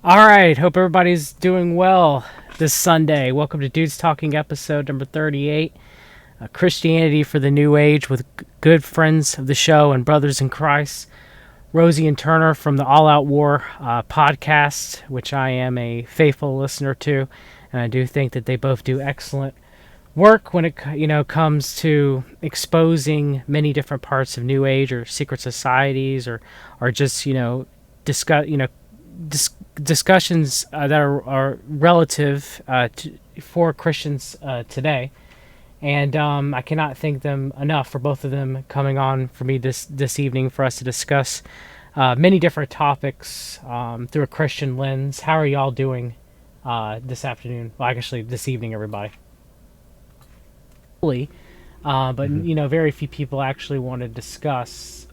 All right, hope everybody's doing well this Sunday. Welcome to Dudes Talking episode number 38, Christianity for the New Age with good friends of the show and brothers in Christ, Rosey and Turner from the All Out War podcast, which I am a faithful listener to, and I do think that they both do excellent work when it comes to exposing many different parts of New Age or secret societies or just discussions that are relative for Christians today, and I cannot thank them enough for both of them coming on for me this evening for us to discuss many different topics through a Christian lens. How are y'all doing this afternoon? Well, actually, this evening, everybody. But very few people actually want to discuss.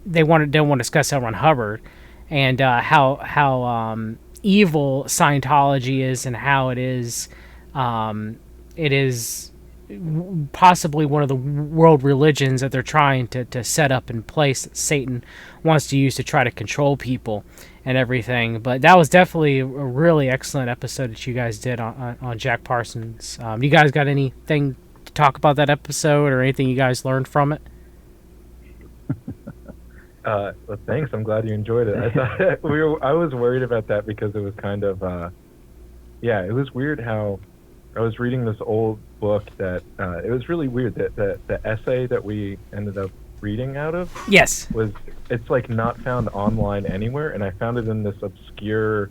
They don't want to discuss L. Ron Hubbard and how evil Scientology is, and how it is possibly one of the world religions that they're trying to set up in place that Satan wants to use to try to control people and everything. But that was definitely a really excellent episode that you guys did on Jack Parsons. You guys got anything to talk about that episode, or anything you guys learned from it? Well, thanks. I'm glad you enjoyed it. I thought I was worried about that because it was kind of, it was weird how I was reading this old book that it was really weird that the essay that we ended up reading out of, yes, it's like not found online anywhere, and I found it in this obscure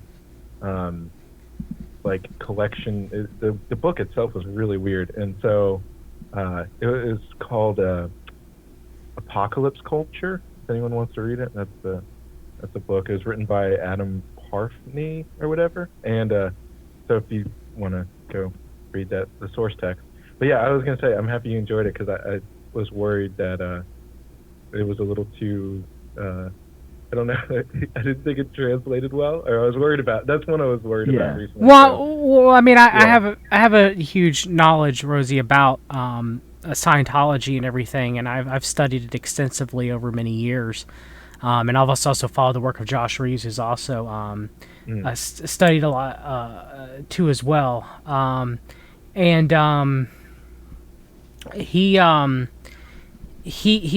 collection. The book itself was really weird, and so it was called Apocalypse Culture. If anyone wants to read it, that's a book. It was written by Adam Parfney or whatever, and so if you want to go read the source text. But yeah, I was gonna say I'm happy you enjoyed it, because I was worried that it was a little too I don't know. I didn't think it translated well, or I was worried about. That's one I was worried about recently. Well, I mean, I have a huge knowledge, Rosey, about Scientology and everything, and I've studied it extensively over many years, and I've also followed the work of Josh Reeves, who's also studied a lot too as well, and he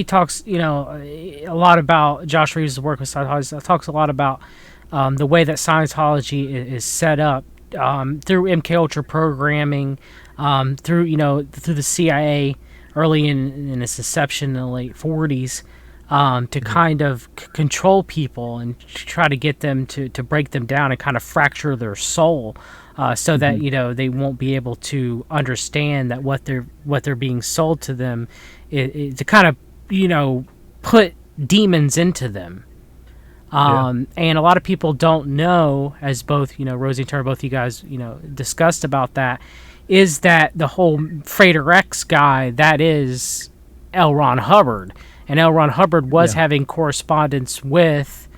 talks a lot about Josh Reeves' work with Scientology. Talks a lot about the way that Scientology is set up through MK Ultra programming, through the CIA early in its inception in the late 40s, to kind of control people and try to get them to break them down and kind of fracture their soul, so that they won't be able to understand that what they're being sold to them is to kind of put demons into them. And a lot of people don't know, as both Rosey and Turner, both you guys discussed about that, is that the whole Frater X guy, that is L. Ron Hubbard, and L. Ron Hubbard was having correspondence with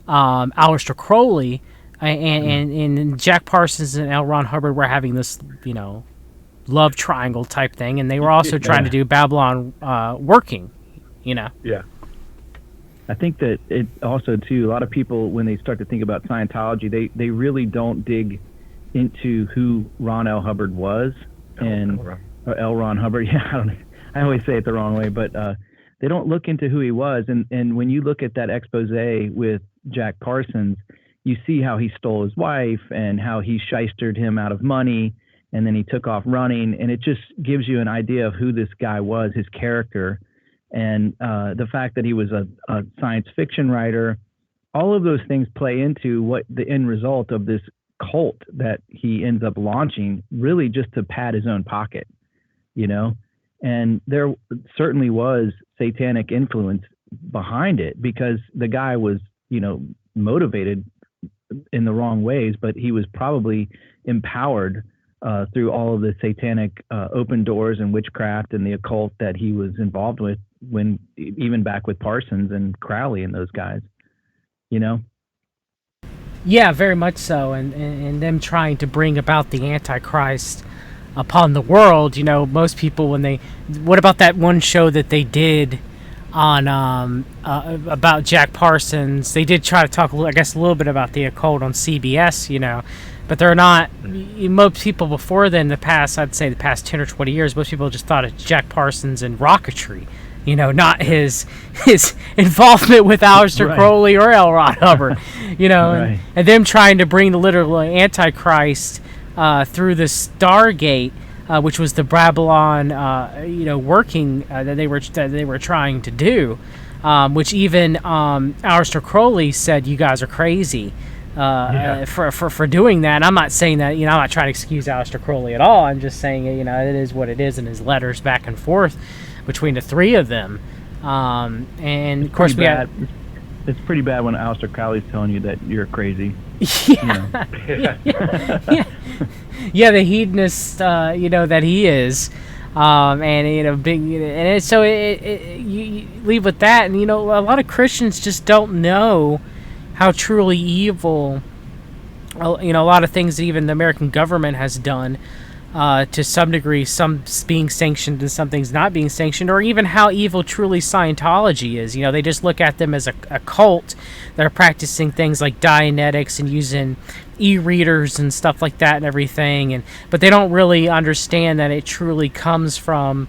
Aleister Crowley, and Jack Parsons and L. Ron Hubbard were having this love triangle type thing, and they were also trying to do Babylon working. Yeah. I think that it also, too, a lot of people, when they start to think about Scientology, they really don't dig into who Ron L. Hubbard was. L. Ron Hubbard. Yeah, I always say it the wrong way, but they don't look into who he was. And when you look at that expose with Jack Parsons, you see how he stole his wife and how he shystered him out of money, and then he took off running. And it just gives you an idea of who this guy was, his character. And the fact that he was a science fiction writer, all of those things play into what the end result of this cult that he ends up launching, really just to pad his own pocket, and there certainly was satanic influence behind it, because the guy was, motivated in the wrong ways, but he was probably empowered through all of the satanic open doors and witchcraft and the occult that he was involved with, when even back with Parsons and Crowley and those guys, Yeah, very much so, and them trying to bring about the Antichrist upon the world. Most people, what about that one show that they did on about Jack Parsons. They did try to talk, I guess, a little bit about the occult on CBS, but they're not. Most people before then, the past, I'd say the past 10 or 20 years, most people just thought of Jack Parsons and rocketry. Not his involvement with Aleister Crowley or L. Ron Hubbard, and them trying to bring the literal Antichrist through the Stargate, which was the Babylon, working that they were trying to do, which even Aleister Crowley said, "You guys are crazy." For doing that. And I'm not saying that, I'm not trying to excuse Aleister Crowley at all. I'm just saying, it is what it is in his letters back and forth between the three of them. And of course it's pretty bad when Aleister Crowley's telling you that you're crazy. Yeah, the hedonist, that he is. And so you leave with that. And, a lot of Christians just don't know how truly evil, a lot of things that even the American government has done, to some degree, some being sanctioned and some things not being sanctioned, or even how evil truly Scientology is. They just look at them as a cult that are practicing things like Dianetics and using e-readers and stuff like that and everything, but they don't really understand that it truly comes from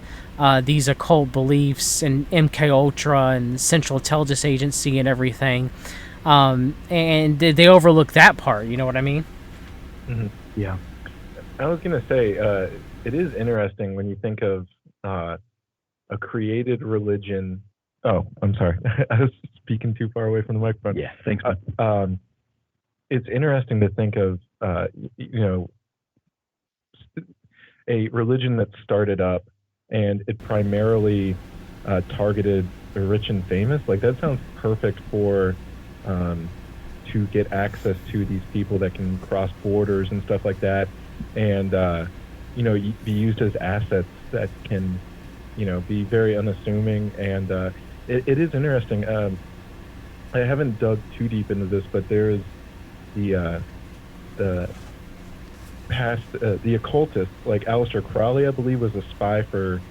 these occult beliefs and MK Ultra and Central Intelligence Agency and everything. And they overlook that part. You know what I mean? Mm-hmm. Yeah. I was going to say, it is interesting when you think of a created religion. Oh, I'm sorry. I was speaking too far away from the microphone. Yeah, thanks. It's interesting to think of, a religion that started up and it primarily targeted the rich and famous. Like, that sounds perfect for to get access to these people that can cross borders and stuff like that, and be used as assets that can be very unassuming. And it is interesting. I haven't dug too deep into this, but there is the past the occultists, like Aleister Crowley, I believe, was a spy for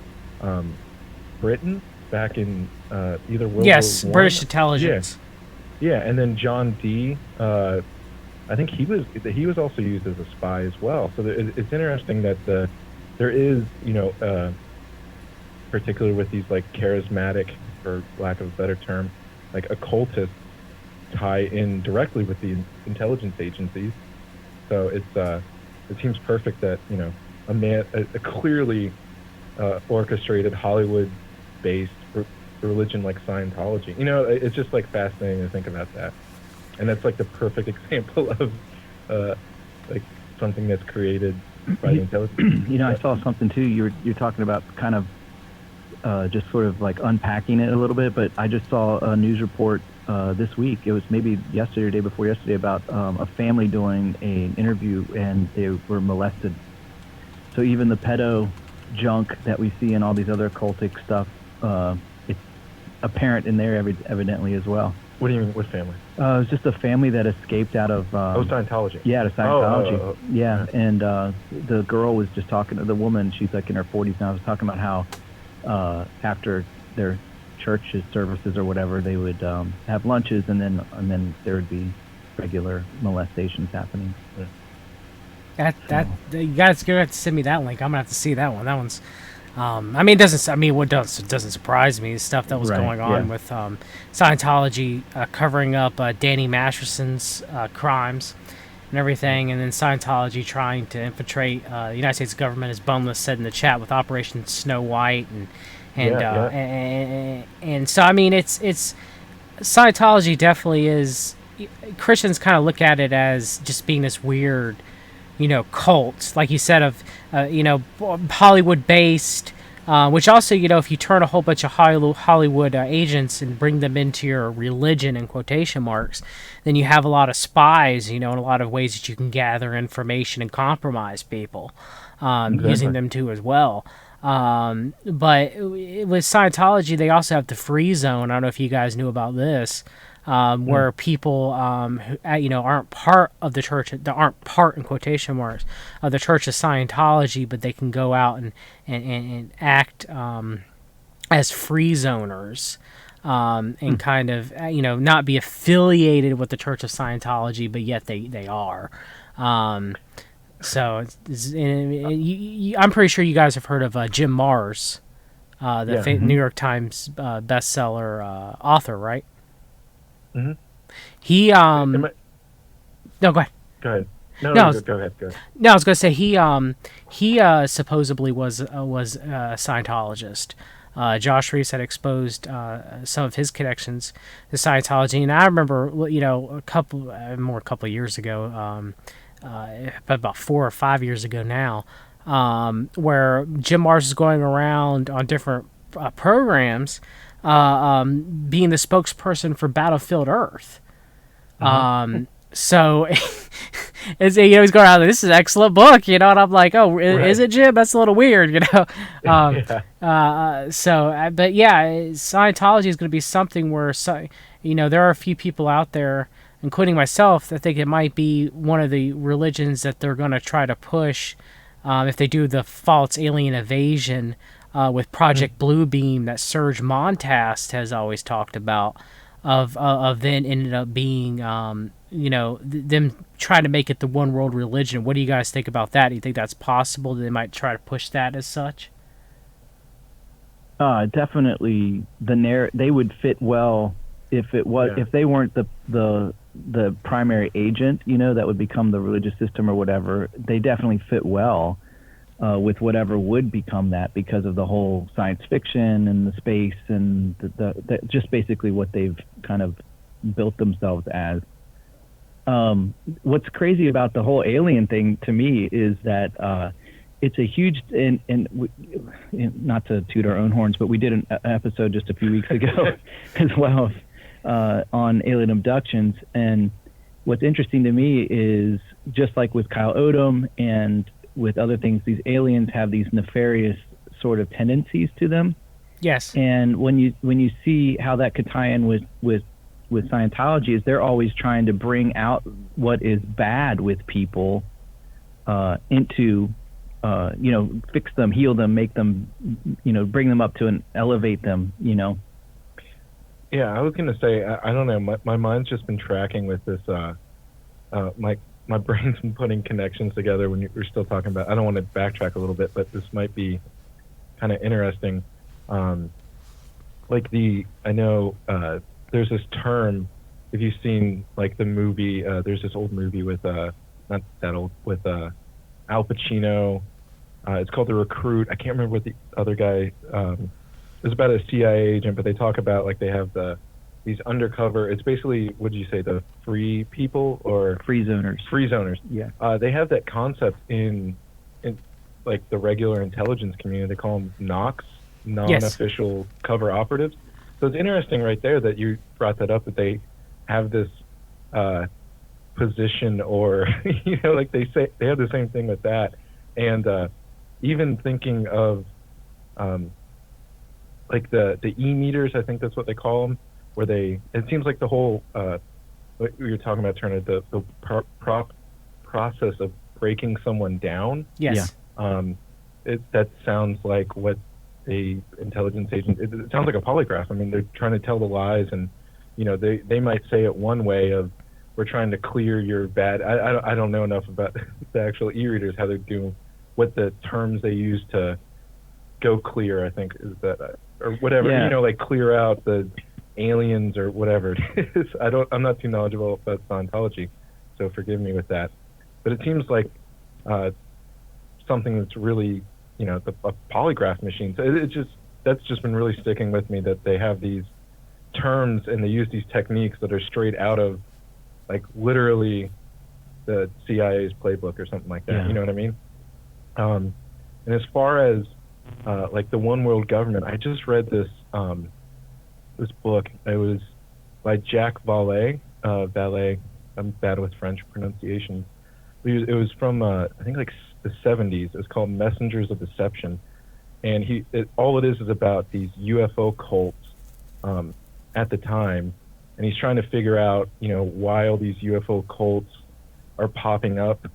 Britain back in either World War I. British intelligence. Yeah, and then John Dee, I think he was also used as a spy as well. So it's interesting that there is, particularly with these like charismatic, for lack of a better term, like occultists, tie in directly with the intelligence agencies. So it seems perfect that a clearly orchestrated Hollywood-based religion like Scientology. It's just like fascinating to think about that, and that's like the perfect example of like something that's created by the intelligence. I saw something too. You're talking about kind of just sort of like unpacking it a little bit, but I just saw a news report this week. It was maybe yesterday or day before yesterday about a family doing an interview and they were molested. So even the pedo junk that we see in all these other cultic stuff, it's apparent in there evidently as well. What do you mean? What family? It was just a family that escaped out of Scientology. Yeah, to Scientology. Oh. Yeah, and the girl was just talking to the woman. She's like in her 40s now. Was talking about how after their church's services or whatever, they would have lunches, and then there would be regular molestations happening. Yeah. You guys gonna have to send me that link. I'm gonna have to see that one. That one's, it doesn't surprise me. Stuff that was going on with Scientology covering up Danny Masterson's crimes and everything, and then Scientology trying to infiltrate the United States government, as Boneless said in the chat, with Operation Snow White, and so it's Scientology definitely is. Christians kind of look at it as just being this weird, cult, like you said, of Hollywood-based, which also, if you turn a whole bunch of Hollywood agents and bring them into your religion, in quotation marks, then you have a lot of spies, in a lot of ways that you can gather information and compromise people, using them too as well. But with Scientology, they also have the free zone. I don't know if you guys knew about this. Where people, aren't part of the church, that aren't part, in quotation marks, of the Church of Scientology, but they can go out and act as free zoners, and kind of not be affiliated with the Church of Scientology, but yet they are. So I'm pretty sure you guys have heard of Jim Marrs, the New York Times bestseller author, right? Mm-hmm. He no, go ahead. Go ahead. No, go ahead. No, I was going to say he supposedly was a Scientologist. Josh Reese had exposed some of his connections to Scientology, and I remember, a couple of years ago, about 4 or 5 years ago now, where Jim Marrs is going around on different programs, being the spokesperson for Battlefield Earth. So it's, he's going around, this is an excellent book, and I'm like, oh, right. Is it, Jim? That's a little weird, but yeah, Scientology is going to be something where, there are a few people out there, including myself, that think it might be one of the religions that they're going to try to push if they do the false alien invasion with Project Bluebeam that Serge Montast has always talked about, of then ended up being them trying to make it the one world religion. What do you guys think about that? Do you think that's possible? They might try to push that as such? Definitely, they would fit well if it was if they weren't the primary agent, that would become the religious system or whatever. They definitely fit well with whatever would become that, because of the whole science fiction and the space and the just basically what they've kind of built themselves as. What's crazy about the whole alien thing to me is that it's a huge, and not to toot our own horns, but we did an episode just a few weeks ago as well on alien abductions. And what's interesting to me is, just like with Kyle Odom and with other things, these aliens have these nefarious sort of tendencies to them. Yes. And when you see how that could tie in with Scientology, is they're always trying to bring out what is bad with people into fix them, heal them, make them, bring them up to and elevate them, Yeah, I was going to say, I don't know, my mind's just been tracking with this, my brain's been putting connections together when you're still talking about, I don't want to backtrack a little bit, but this might be kind of interesting. I know there's this term, if you've seen like the movie, there's this old movie with, not that old, with Al Pacino. It's called The Recruit. I can't remember what the other guy, it's about a CIA agent, but they talk about like they have these undercover, it's basically, what did you say, the free people or? Free zoners. Free zoners. Yeah. They have that concept in like the regular intelligence community. They call them NOCs, non-official cover operatives. So it's interesting right there that you brought that up, that they have this position, or like they say they have the same thing with that. And even thinking of like the e-meters, I think that's what they call them, where it seems like the whole what you're talking about, Turner, the process of breaking someone down. Yes. That sounds like what a intelligence agent, it sounds like a polygraph. I mean, they're trying to tell the lies, and they might say it one way of, we're trying to clear your bad. I don't know enough about the actual e-readers, how they're doing, what the terms they use to go clear, I think, is that, or whatever, like clear out the aliens or whatever it is. I'm not too knowledgeable about Scientology, so forgive me with that. But it seems like something that's really, a polygraph machine. So that's just been really sticking with me, that they have these terms and they use these techniques that are straight out of, like, literally the CIA's playbook or something like that. Yeah. You know what I mean? And as far as like the one world government, I just read this this book. It was by Jacques Vallée. Vallée. I'm bad with French pronunciation. It was from I think like the 70s. It's called Messengers of Deception, and all it is about these UFO cults at the time, and he's trying to figure out why all these UFO cults are popping up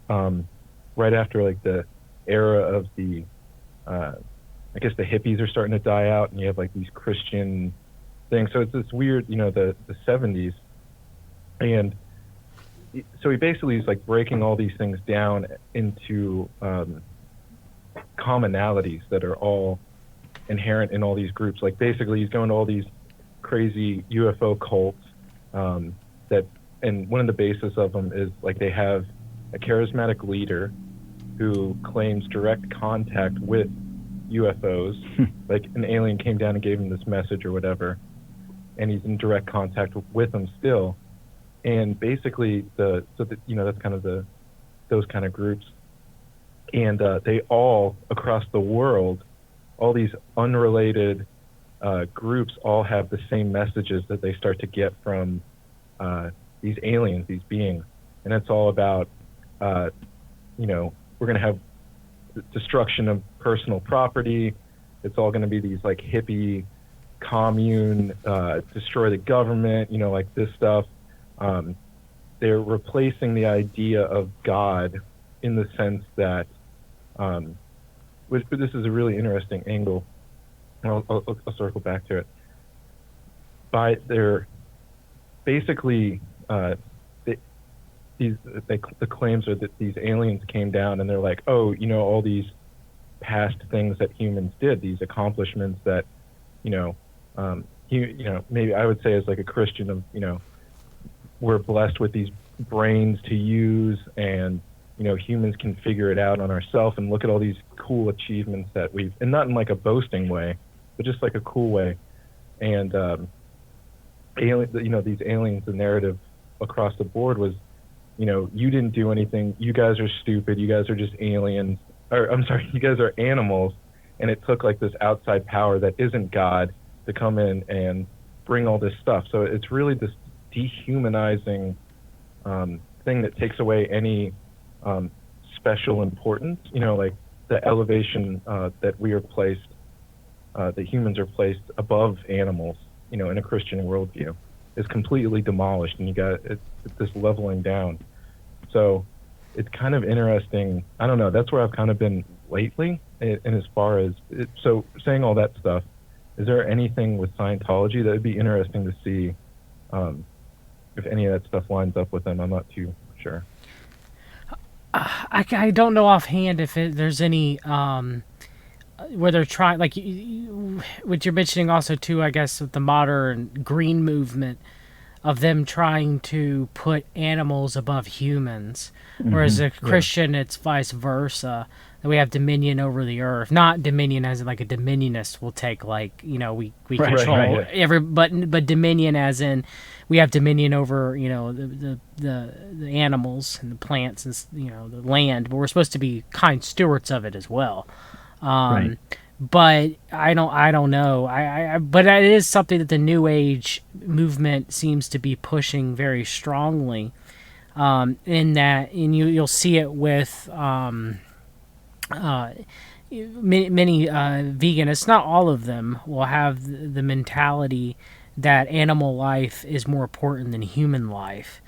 right after like the era of the I guess the hippies are starting to die out, and you have like these Christian thing. So it's this weird, the 70s, and so he basically is like breaking all these things down into commonalities that are all inherent in all these groups. Like basically, he's going to all these crazy UFO cults that, and one of the basis of them is like they have a charismatic leader who claims direct contact with UFOs, like an alien came down and gave him this message or whatever, and he's in direct contact with them still. And basically, that's kind of those kind of groups, and they all across the world, all these unrelated groups, all have the same messages that they start to get from these aliens, these beings, and it's all about, we're going to have destruction of personal property. It's all going to be these like hippie commune, destroy the government, like this stuff. They're replacing the idea of God in the sense that, this is a really interesting angle, and I'll circle back to it. By their basically, the claims are that these aliens came down and they're like, oh, all these past things that humans did, these accomplishments that, maybe I would say as like a Christian of, we're blessed with these brains to use, and humans can figure it out on ourselves, and look at all these cool achievements that we've, and not in like a boasting way, but just like a cool way. And these aliens, the narrative across the board was, you didn't do anything, you guys are stupid, you guys are just aliens, or I'm sorry, you guys are animals, and it took like this outside power that isn't God to come in and bring all this stuff. So it's really this dehumanizing thing that takes away any special importance, like the elevation that we are placed, that humans are placed above animals, in a Christian worldview, is completely demolished, and it's this leveling down. So it's kind of interesting. I don't know, that's where I've kind of been lately, and as far as it, so saying all that stuff, is there anything with Scientology that would be interesting to see if any of that stuff lines up with them? I'm not too sure. I don't know offhand if there's any where they're trying, like what you're mentioning also too, I guess, with the modern green movement of them trying to put animals above humans, whereas a Christian, it's vice versa. That we have dominion over the earth, not dominion as in like a dominionist will take, like we control every, but dominion as in we have dominion over the animals and the plants and the land, but we're supposed to be kind stewards of it as well. But I don't know. But it is something that the New Age movement seems to be pushing very strongly. In that, and you'll see it with many veganists. Not all of them will have the mentality that animal life is more important than human life.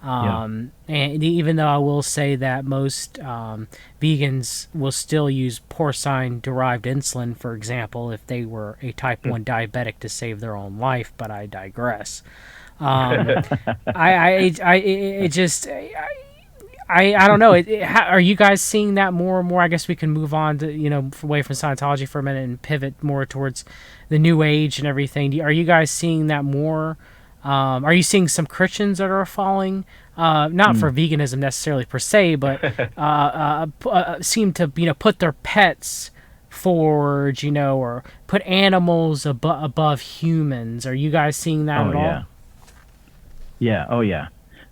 And even though I will say that most vegans will still use porcine-derived insulin, for example, if they were a type 1 diabetic to save their own life, but I digress. I don't know. Are you guys seeing that more and more? I guess we can move on to, away from Scientology for a minute and pivot more towards the New Age and everything. Are you guys seeing that more? Are you seeing some Christians that are falling, not for veganism necessarily per se, but seem to put their pets forward, or put animals above humans? Are you guys seeing that at all? Yeah. Oh yeah.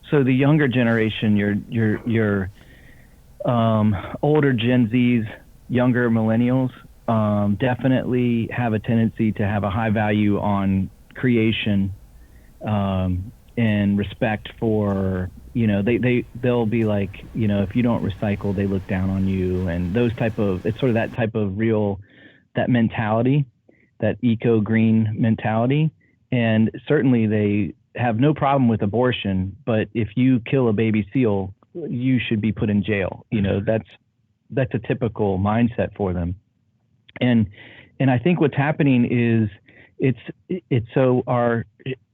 So the younger generation, your older Gen Zs, younger millennials, definitely have a tendency to have a high value on creation. And respect for, they'll be like, if you don't recycle, they look down on you, and those it's sort of that type of that mentality, that eco-green mentality. And certainly they have no problem with abortion, but if you kill a baby seal, you should be put in jail. That's a typical mindset for them. And I think what's happening it's so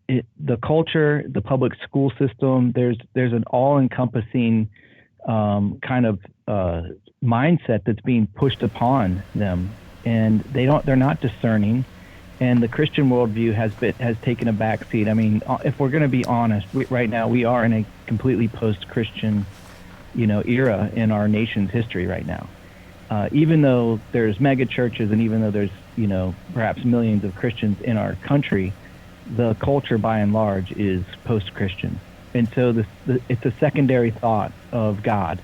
the culture, the public school system. There's an all-encompassing kind of mindset that's being pushed upon them, and they're not discerning. And the Christian worldview has taken a back seat. I mean, if we're going to be honest, right now we are in a completely post-Christian, era in our nation's history right now. Even though there's mega churches, and even though there's perhaps millions of Christians in our country, the culture by and large is post-Christian, and so it's a secondary thought of God.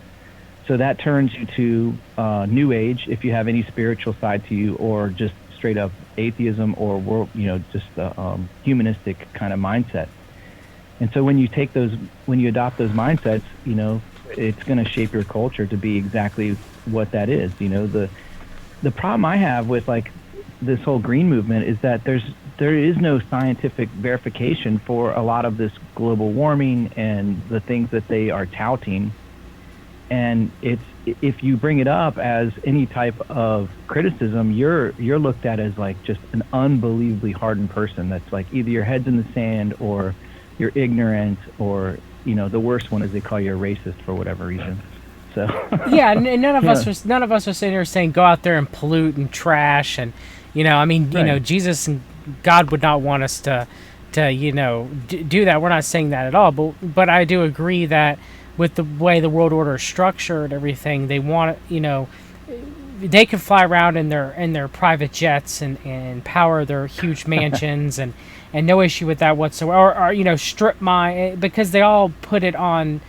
So that turns you to New Age if you have any spiritual side to you, or just straight up atheism, or world, just a humanistic kind of mindset. And so when you adopt those mindsets, it's going to shape your culture to be exactly what that is. The problem I have with like this whole green movement is that there is no scientific verification for a lot of this global warming and the things that they are touting. And if you bring it up as any type of criticism, you're looked at as like just an unbelievably hardened person. That's like either your head's in the sand, or you're ignorant, or the worst one is they call you a racist for whatever reason. So yeah, and none of us are sitting here saying go out there and pollute and trash, and Right. Jesus and God would not want us to do that. We're not saying that at all, but I do agree that with the way the world order is structured and everything, they want they can fly around in their private jets and power their huge mansions and no issue with that whatsoever, or strip mine, because they all put it on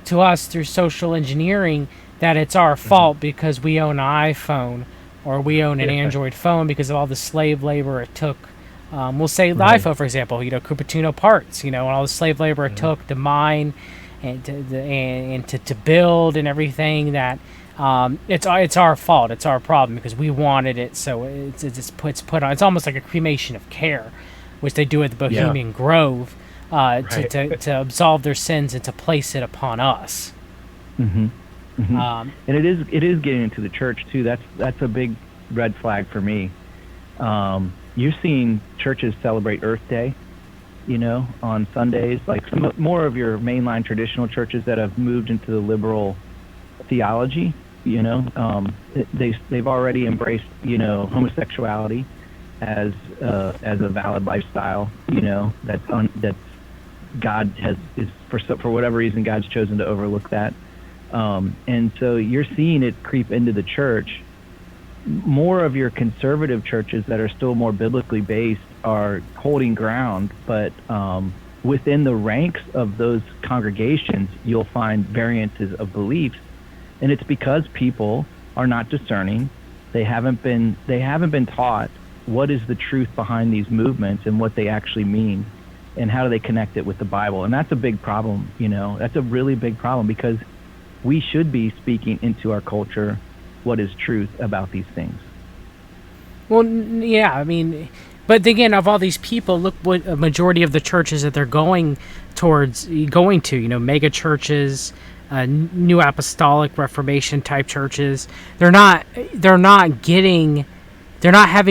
to us through social engineering that it's our fault because we own an iPhone, or we own an Android phone because of all the slave labor it took. We'll say the Right. iPhone, for example, Cupertino parts, and all the slave labor it took to mine and to build and everything. That it's our fault, it's our problem because we wanted it. So it's put on. It's almost like a cremation of care, which they do at the Bohemian Grove, to absolve their sins and to place it upon us. Mm-hmm. Mm-hmm. And it is getting into the church too. That's a big red flag for me. You're seeing churches celebrate Earth Day, on Sundays, like more of your mainline traditional churches that have moved into the liberal theology. They've already embraced homosexuality as a valid lifestyle. That's God is for whatever reason God's chosen to overlook that. And so you're seeing it creep into the church. More of your conservative churches that are still more biblically based are holding ground, but within the ranks of those congregations, you'll find variances of beliefs, and it's because people are not discerning. They haven't been taught what is the truth behind these movements and what they actually mean, and how do they connect it with the Bible. And that's a big problem. That's a really big problem, because we should be speaking into our culture what is truth about these things. Well, yeah, but again, of all these people, look what a majority of the churches that they're going to, mega churches, New Apostolic Reformation type churches. They're not having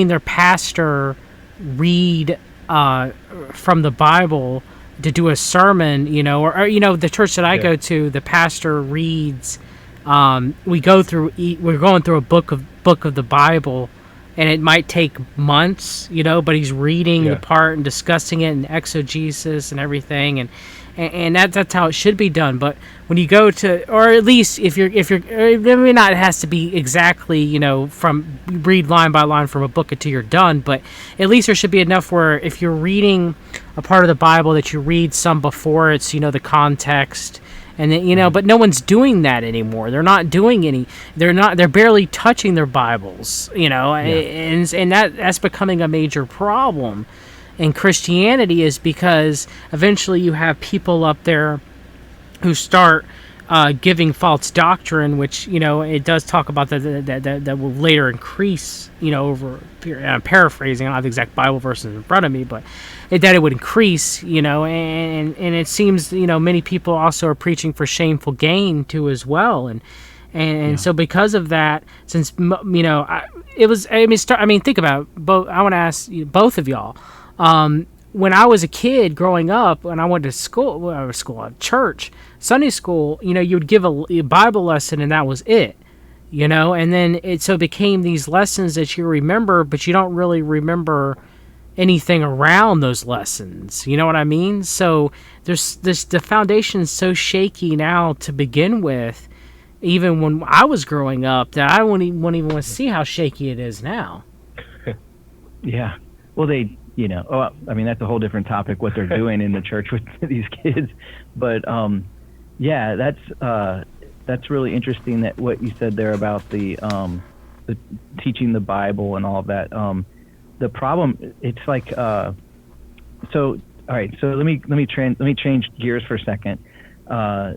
their pastor read from the Bible to do a sermon, or the church that I go to, the pastor reads. We're going through a book of the Bible, and it might take months, but he's reading the part and discussing it and exegesis and everything, and that's how it should be done. But when you go to, or at least if you're, maybe not, it has to be exactly, from read line by line from a book until you're done, but at least there should be enough where if you're reading a part of the Bible that you read some before it's, the context. And then, but no one's doing that anymore. They're not doing any. They're barely touching their Bibles. And that's becoming a major problem in Christianity, is because eventually you have people up there who start giving false doctrine, which it does talk about that will later increase. Over. I'm paraphrasing. I don't have the exact Bible verses in front of me, but that it would increase. And it seems many people also are preaching for shameful gain too as well, and And so because of that, since it was, think about it, both. I want to ask both of y'all. When I was a kid growing up, when I went to church, Sunday school, you would give a Bible lesson and that was it. And then it became these lessons that you remember, but you don't really remember anything around those lessons. You know what I mean? So the foundation's so shaky now to begin with, even when I was growing up, that I wouldn't even want to see how shaky it is now. Yeah. Well, that's a whole different topic, what they're doing in the church with these kids. But that's really interesting, that what you said there about the teaching the Bible and all of that. The problem, it's like, so all right. So let me change gears for a second.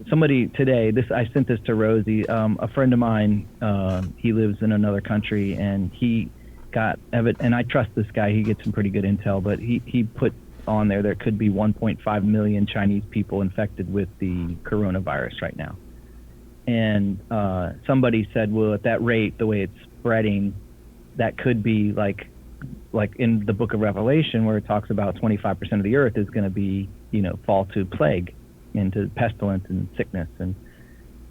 Somebody today, I sent this to Rosie. A friend of mine, he lives in another country, and he got and I trust this guy. He gets some pretty good intel, but he put on there could be 1.5 million Chinese people infected with the coronavirus right now. And somebody said, well, at that rate, the way it's spreading, that could be like in the book of Revelation, where it talks about 25% of the earth is going to be, fall to plague, into pestilence and sickness.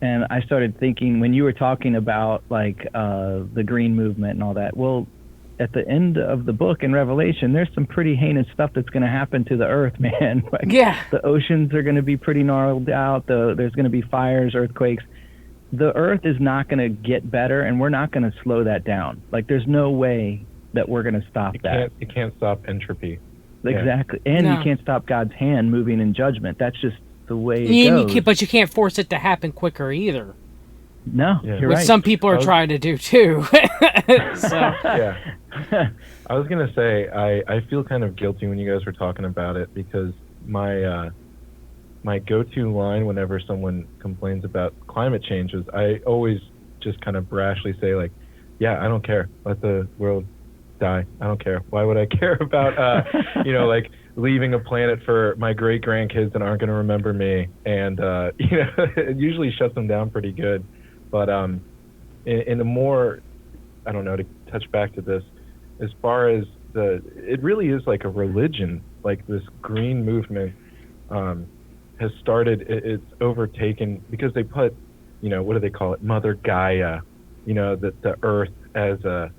And I started thinking, when you were talking about the green movement and all that, well, at the end of the book in Revelation, there's some pretty heinous stuff that's going to happen to the earth, man. The oceans are going to be pretty gnarled out. There's going to be fires, earthquakes. The earth is not going to get better, and we're not going to slow that down. There's no way that we're going to stop that. You can't stop entropy. Exactly. Yeah. And you can't stop God's hand moving in judgment. That's just the way it goes. But you can't force it to happen quicker either. No, you're Which right. some people are trying to do too. Yeah. I was going to say, I feel kind of guilty when you guys were talking about it, because my go-to line whenever someone complains about climate change is, I always just kind of brashly say, yeah, I don't care. Let the world die. I don't care. Why would I care about, leaving a planet for my great-grandkids that aren't going to remember me? And, it usually shuts them down pretty good. But in a more, I don't know, to touch back to this, as far as it really is like a religion. This green movement has started, it's overtaken, because they put, what do they call it? Mother Gaia, the earth as a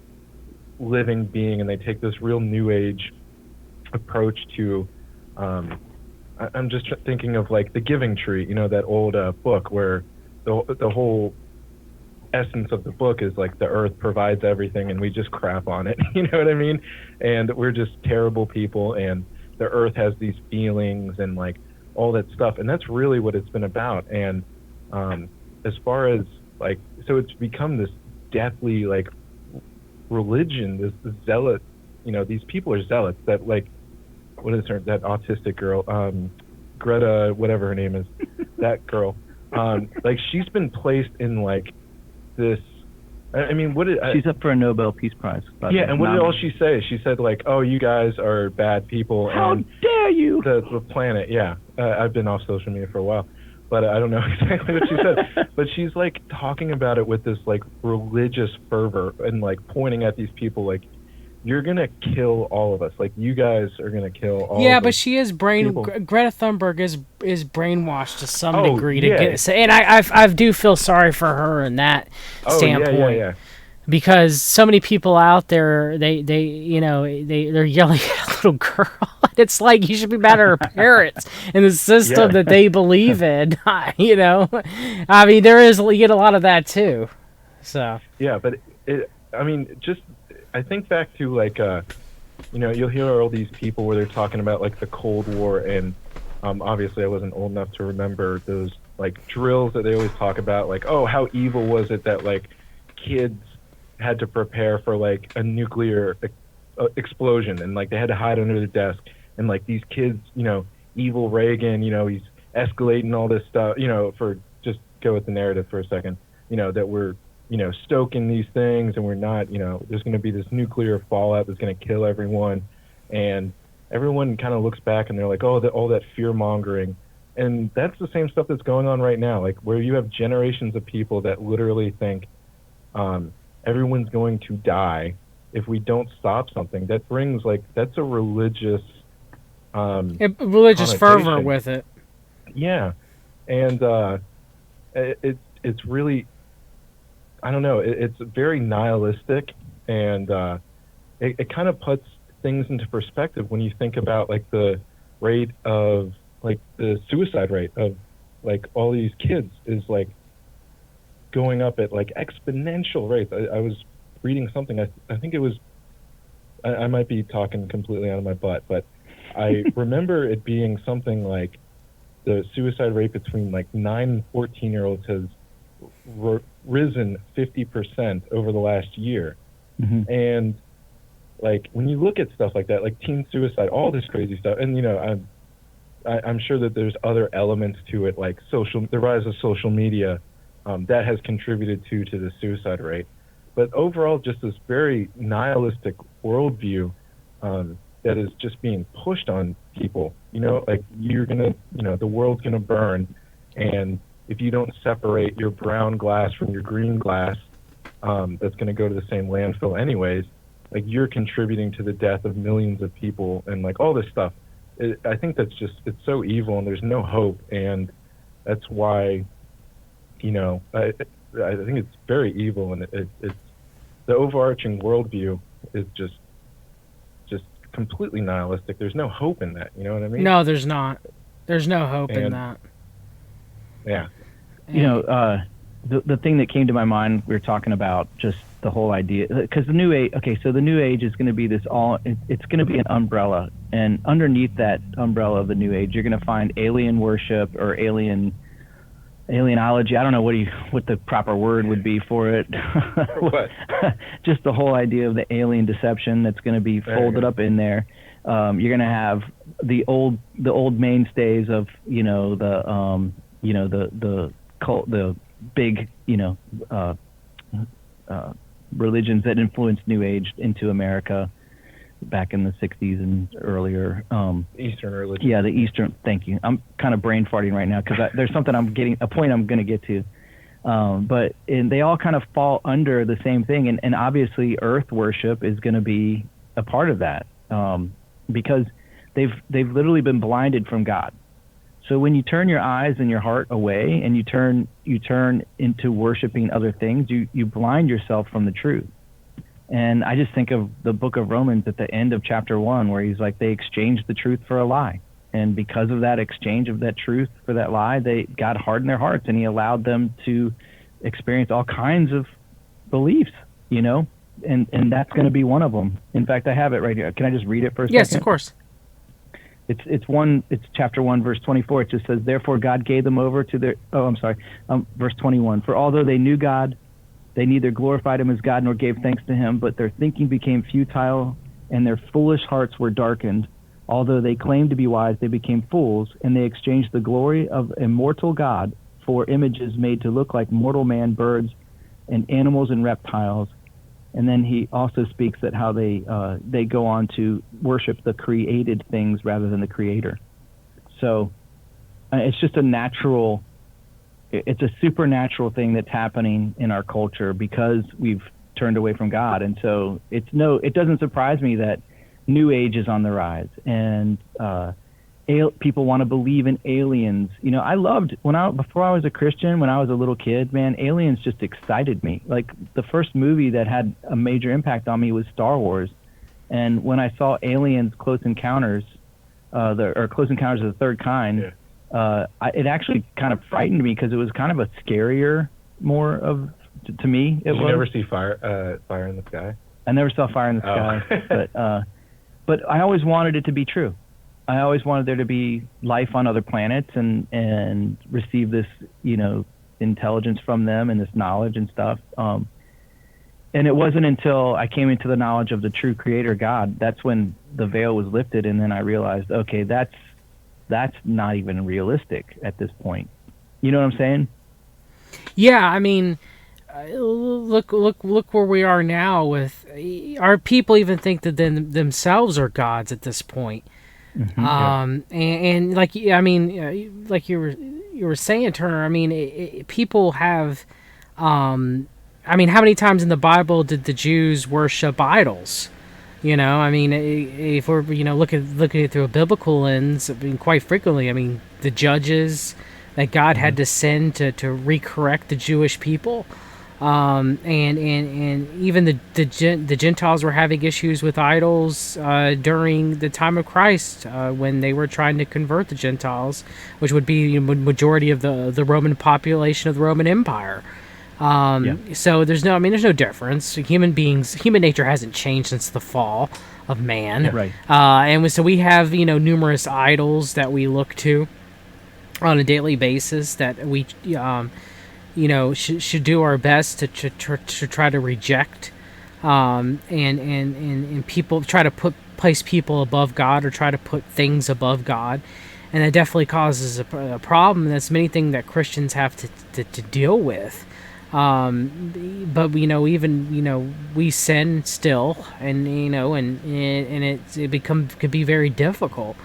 living being, and they take this real new age approach to, I'm just thinking of the Giving Tree, that old book where the whole essence of the book is the earth provides everything and we just crap on it. You know what I mean? And we're just terrible people, and the earth has these feelings and all that stuff. And that's really what it's been about. And as far as so it's become this deathly religion, this zealot, these people are zealots that what is her, that autistic girl, Greta, whatever her name is, that girl, she's been placed in this, I mean, she's up for a Nobel Peace Prize. Yeah, and what did all she say? She said oh, you guys are bad people. How dare you? The planet, yeah. I've been off social media for a while, but I don't know exactly what she said. But she's talking about it with this religious fervor and pointing at these people you're gonna kill all of us. You guys are gonna kill all. Yeah, of but us. she is Greta Thunberg is brainwashed to some degree to yeah. get it. And I do feel sorry for her in that standpoint. Yeah. Because so many people out there, they're yelling at a little girl. It's you should be mad at her parents and the system that they believe in. I mean, you get a lot of that too. So yeah, but I think back to you'll hear all these people where they're talking about the Cold War, and obviously I wasn't old enough to remember those drills that they always talk about, oh, how evil was it that kids had to prepare for a nuclear explosion, and they had to hide under their desk, and these kids, evil Reagan, he's escalating all this stuff, for just go with the narrative for a second, that we're stoking these things, and we're not, there's going to be this nuclear fallout that's going to kill everyone. And everyone kind of looks back and they're all that fear mongering. And that's the same stuff that's going on right now, like where you have generations of people that literally think everyone's going to die if we don't stop something. That brings that's a religious religious fervor connotation. with it. Yeah, and it's really, I don't know, it's very nihilistic, and it kind of puts things into perspective when you think about like the rate of like the suicide rate of like all these kids is like going up at like exponential rates. I was reading something. I think it was. I might be talking completely out of my butt, but I remember it being something like the suicide rate between like 9 and 14-year-olds has risen 50% over the last year. Mm-hmm. And like when you look at stuff like that, like teen suicide, all this crazy stuff, and I'm sure that there's other elements to it, like the rise of social media, that has contributed to the suicide rate. But overall, just this very nihilistic worldview that is just being pushed on people. Like you're gonna, the world's gonna burn, and if you don't separate your brown glass from your green glass, that's gonna go to the same landfill anyways. Like you're contributing to the death of millions of people, and like all this stuff. I think that's just, it's so evil, and there's no hope, and that's why, I think it's very evil, and it's the overarching worldview is just completely nihilistic. There's no hope in that. You know what I mean? No, there's not. There's no hope in that. Yeah. The thing that came to my mind, we were talking about just the whole idea, because the new age. Okay, so the new age is going to be this it's going to be an umbrella, and underneath that umbrella of the new age, you're going to find alien worship or alienology. I don't know what the proper word would be for it. What? Just the whole idea of the alien deception that's going to be folded up in there. You're going to have the old mainstays of the cult, the big religions that influenced New Age into America back in the 60s and earlier. Eastern religion. Yeah, the Eastern. Thank you. I'm kind of brain farting right now because there's something a point I'm going to get to. But they all kind of fall under the same thing, and obviously Earth worship is going to be a part of that, because they've literally been blinded from God. So when you turn your eyes and your heart away, and you turn into worshiping other things, you blind yourself from the truth. And I just think of the book of Romans at the end of chapter 1, where he's like, they exchanged the truth for a lie. And because of that exchange of that truth for that lie, God hardened their hearts, and he allowed them to experience all kinds of beliefs, and that's going to be one of them. In fact, I have it right here. Can I just read it for a second? Yes, of course. It's chapter 1, verse 24. It just says, therefore God gave them over to their, verse 21. For although they knew God, they neither glorified him as God nor gave thanks to him, but their thinking became futile, and their foolish hearts were darkened. Although they claimed to be wise, they became fools, and they exchanged the glory of immortal God for images made to look like mortal man, birds, and animals and reptiles. And then he also speaks that how they go on to worship the created things rather than the creator. So it's just it's a supernatural thing that's happening in our culture because we've turned away from God. And so it doesn't surprise me that New Age is on the rise, and people want to believe in aliens. I loved before I was a Christian, when I was a little kid, man, aliens just excited me. Like the first movie that had a major impact on me was Star Wars. And when I saw Aliens Close Encounters, Close Encounters of the Third Kind, it actually kind of frightened me because it was kind of a scarier, more of, to me. Did you never see Fire in the Sky? I never saw Fire in the Sky, but I always wanted it to be true. I always wanted there to be life on other planets and receive this, intelligence from them and this knowledge and stuff. And it wasn't until I came into the knowledge of the true Creator God, that's when the veil was lifted, and then I realized, okay, that's not even realistic at this point. You know what I'm saying? Yeah, I mean, look where we are now. With our people even think that themselves are gods at this point. And like, I mean, like you were saying, Turner. I mean, people have. I mean, how many times in the Bible did the Jews worship idols? You know, I mean, if we're looking at it through a biblical lens, I mean, quite frequently, I mean, the judges that God had to send to recorrect the Jewish people, and even the Gentiles were having issues with idols during the time of Christ when they were trying to convert the Gentiles, which would be majority of the Roman population of the Roman Empire. So there's no difference. Human nature hasn't changed since the fall of man. Right. So we have, numerous idols that we look to on a daily basis that we, should do our best to try to reject. And people try to place people above God or try to put things above God. And that definitely causes a problem. That's many things that Christians have to deal with. But we sin still, and it could be very difficult,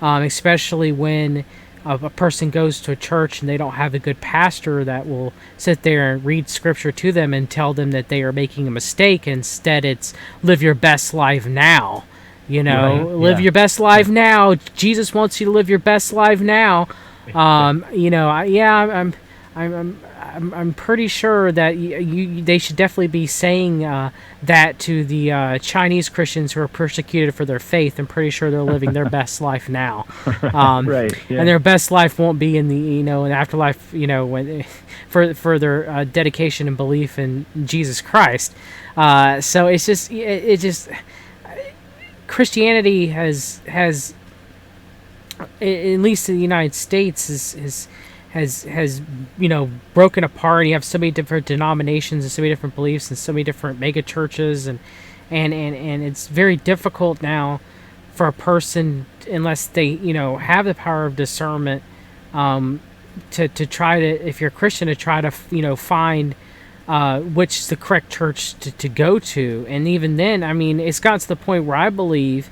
especially when a person goes to a church and they don't have a good pastor that will sit there and read scripture to them and tell them that they are making a mistake. Instead, it's live your best life now. Live your best life now. Jesus wants you to live your best life now. I'm pretty sure that they should definitely be saying that to the Chinese Christians who are persecuted for their faith. I'm pretty sure they're living their best life now, right? Yeah. And their best life won't be in the in the afterlife. When for their dedication and belief in Jesus Christ. So it's just Christianity has at least in the United States has broken apart. You have so many different denominations and so many different beliefs and so many different mega churches, and it's very difficult now for a person, unless they have the power of discernment, to try to, if you're a Christian, to try to find which is the correct church to go to. And even then, I mean, it's gotten to the point where I believe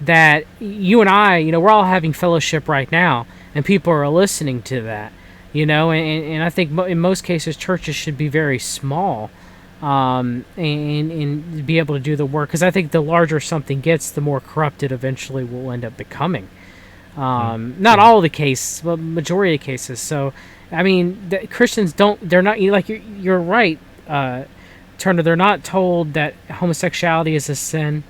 that you and I, we're all having fellowship right now, and people are listening to that, and I think in most cases churches should be very small, and be able to do the work, because I think the larger something gets, the more corrupt it eventually will end up becoming. Not all of the cases, but majority of cases. So, I mean, Christians they're not, like, you're right, Turner, they're not told that homosexuality is a sin.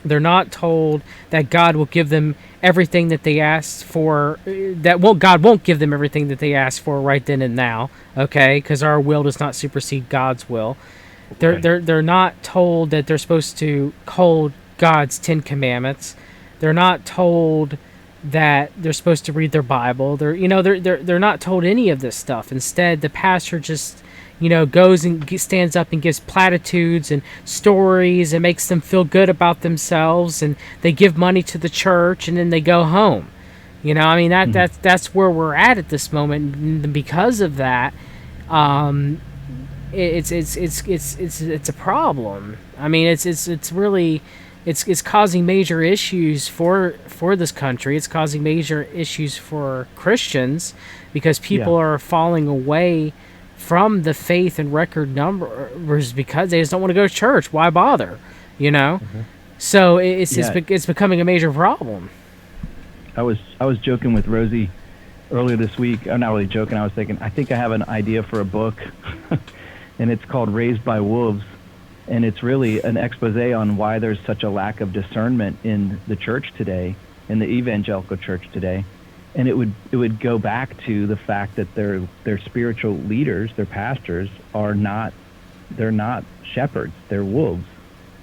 They're not told that God will give them everything that they ask for. God won't give them everything that they ask for right then and now. Okay, because our will does not supersede God's will. They're not told that they're supposed to hold God's 10 Commandments. They're not told that they're supposed to read their Bible. They're not told any of this stuff. Instead, the pastor just goes and stands up and gives platitudes and stories and makes them feel good about themselves, and they give money to the church and then they go home. I mean, that's where we're at this moment, and because of that, it's a problem. I mean, it's really causing major issues for this country. It's causing major issues for Christians, because people are falling away from the faith in record numbers because they just don't want to go to church. Why bother? So it's becoming a major problem. I was joking with Rosey earlier this week. I'm not really joking. I was thinking, I think I have an idea for a book, and it's called Raised by Wolves, and it's really an expose on why there's such a lack of discernment in the church today, in the evangelical church today. And it would go back to the fact that their spiritual leaders, their pastors, they're not shepherds, they're wolves.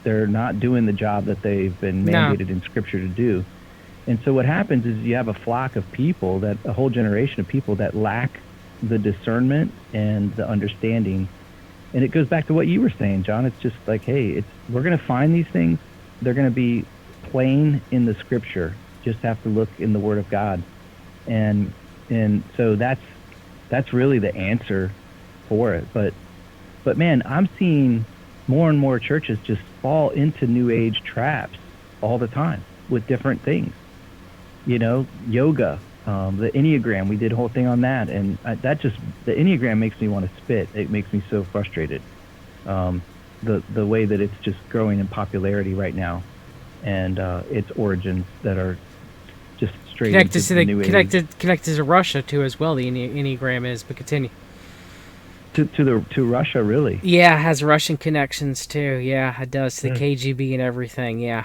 They're not doing the job that they've been mandated in Scripture to do. And so what happens is you have a flock of people, a whole generation of people that lack the discernment and the understanding. And it goes back to what you were saying, John. It's just like, hey, we're going to find these things. They're going to be plain in the Scripture. Just have to look in the Word of God. And so that's really the answer for it. But man, I'm seeing more and more churches just fall into New Age traps all the time with different things. yoga, the Enneagram. We did a whole thing on that, and the Enneagram makes me want to spit. It makes me so frustrated. Um, the way that it's just growing in popularity right now, and its origins that are just straight Connected into to the the new age. connected to Russia too as well. The Enneagram is, but continue. To Russia, really. Yeah, it has Russian connections too. Yeah, it does to the Hmm. KGB and everything. Yeah,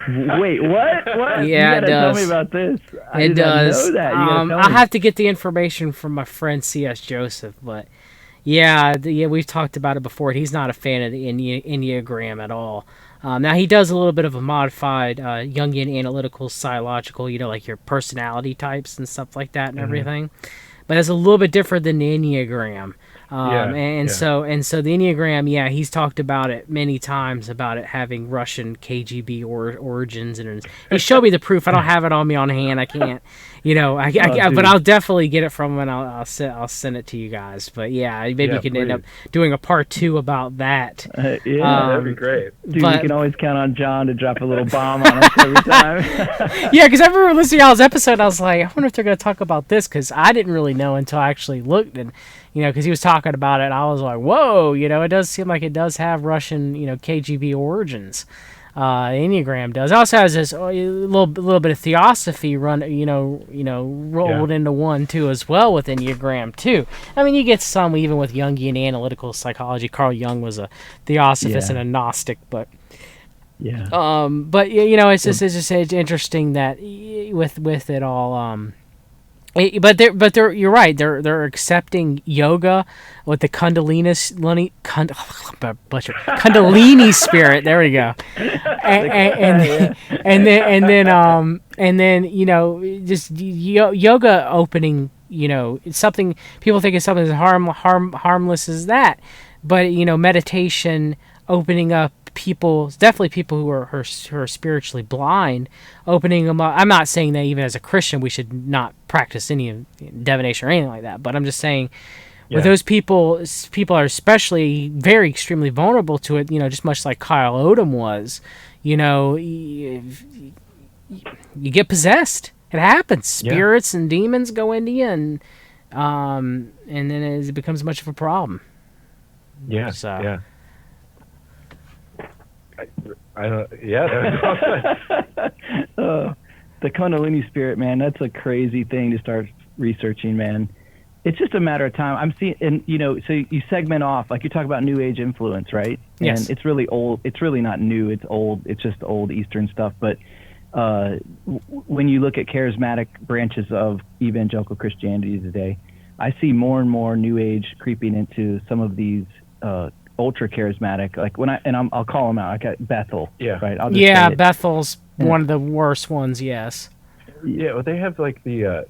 Wait, what? You yeah, it gotta tell me does. about this. I It did not know does. that. You gotta tell I me. have to get the information from my friend C.S. Joseph, but yeah, yeah, we've talked about it before. He's not a fan of the Enneagram at all. Now he does a little bit of a modified Jungian analytical psychological, like your personality types and stuff like that and Hmm. everything. But it's a little bit different than the Enneagram. Yeah, And yeah. so the Enneagram, yeah, he's talked about it many times about it having Russian KGB origins, and he showed me the proof. I don't have it on me on hand. I can't, Oh, but dude. I'll definitely get it from him, and I'll send it to you guys. But yeah, maybe we Yeah, can end up please. doing a part two about that. Yeah, Yeah. that'd be Um, great. Dude, we but can always count on John to drop a little bomb on us every time. yeah, because I remember listening to y'all's episode, I was like, I wonder if they're going to talk about this, because I didn't really know until I actually looked, and because he was talking about it, and I was like, whoa, it does seem like it does have Russian, KGB origins. Enneagram does. It also has this little bit of theosophy Yeah. rolled into one too as well with Enneagram too. I mean, you get some even with Jungian analytical psychology. Carl Jung was a theosophist and Yeah. a Gnostic, but Yeah. it's interesting that with it all. But you're right. They're accepting yoga with the Kundalini spirit. There we go. And then just yoga opening. It's something people think is something as harmless as that, but meditation opening up people, definitely people who are spiritually blind, opening them up. I'm not saying that even as a Christian we should not practice any divination or anything like that, but I'm just saying with Yeah. those people are especially very extremely vulnerable to it. Just much like Kyle Odom was. You get possessed. It happens. Yeah. Spirits and demons go into you, and then it becomes much of a problem. Yeah. So. Yeah. I, I don't. Yeah. That uh, the Kundalini spirit, man, that's a crazy thing to start researching, man. It's just a matter of time. I'm seeing, and so you segment off, like you talk about New Age influence, right? Yes. And it's really old. It's really not new. It's old. It's just old Eastern stuff. But when you look at charismatic branches of evangelical Christianity today, I see more and more New Age creeping into some of these ultra charismatic. Like I'll call them out. I got Bethel. Yeah. Right. I'll just Yeah, say it. Bethel's one of the worst ones. Yes. Yeah. Well, they have like the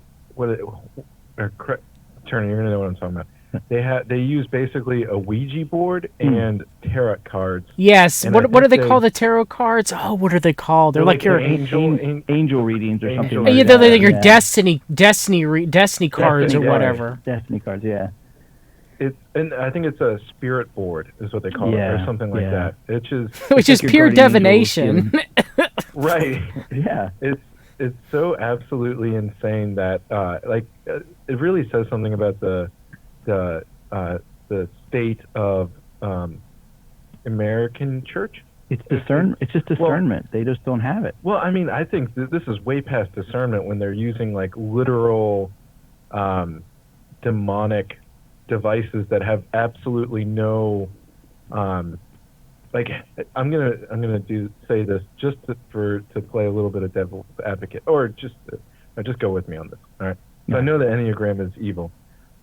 Turner, you're gonna know what I'm talking about. They use basically a Ouija board and tarot cards. Yes. And I What do think they call the tarot cards? Oh, what are they called? They're like your angel readings or something. Angel Like yeah, that. they're like your Yeah. destiny cards or Destiny whatever. Destiny cards. Yeah. And I think it's a spirit board is what they call it, or something like that. It's just Which It's is like your pure guardian angels divination. right. Yeah. It's so absolutely insane that it really says something about the state of American church. It's discern. It's just discernment. They just don't have it. Well, I mean, I think this is way past discernment when they're using like literal demonic devices that have absolutely no like I'm gonna say this just to play a little bit of devil's advocate, or just go with me on this. All right. So I know the Enneagram is evil,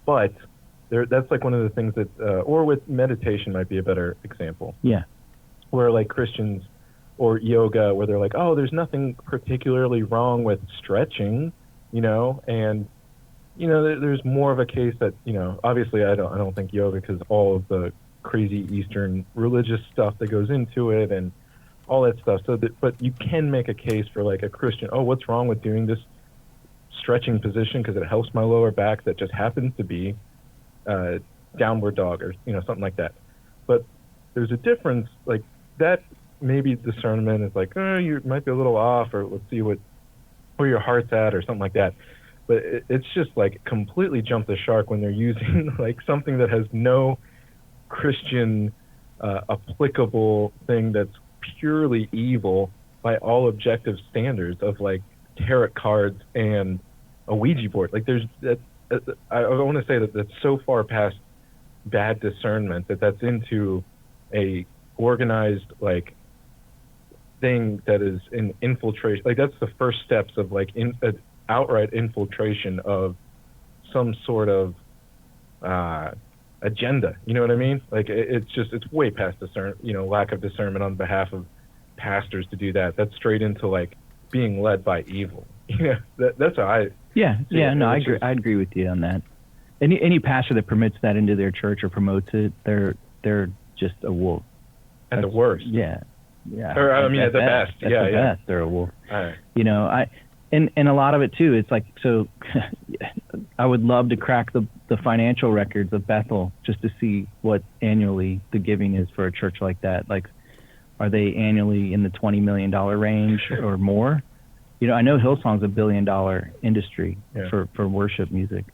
but that's like one of the things that or with meditation might be a better example. Yeah. Where like Christians or yoga, where they're like, oh, there's nothing particularly wrong with stretching, and there's more of a case that obviously I don't think yoga, because all of the crazy Eastern religious stuff that goes into it and all that stuff. But you can make a case for like a Christian. Oh, what's wrong with doing this stretching position because it helps my lower back that just happens to be downward dog or something like that. But there's a difference like that. Maybe discernment is like, oh, you might be a little off, or let's see what where your heart's at or something like that. But it's just like completely jumped the shark when they're using like something that has no Christian applicable thing that's purely evil by all objective standards of like tarot cards and a Ouija board. Like there's that. I want to say that that's so far past bad discernment that's into a organized like thing that is an infiltration. Like that's the first steps of like outright infiltration of some sort of agenda. You know what I mean? Like it's way past lack of discernment on behalf of pastors to do that. That's straight into like being led by evil. Yeah, that's how I. Yeah. No, I agree. I agree with you on that. Any pastor that permits that into their church or promotes it, they're just a wolf. At the worst. Yeah. Or I mean, at the best. At the best, they're a wolf. All right. You know, and a lot of it too. It's like, so I would love to crack the financial records of Bethel just to see what annually the giving is for a church like that. Like, are they annually in the $20 million range or more? You know, I know Hillsong's $1 billion industry for worship music,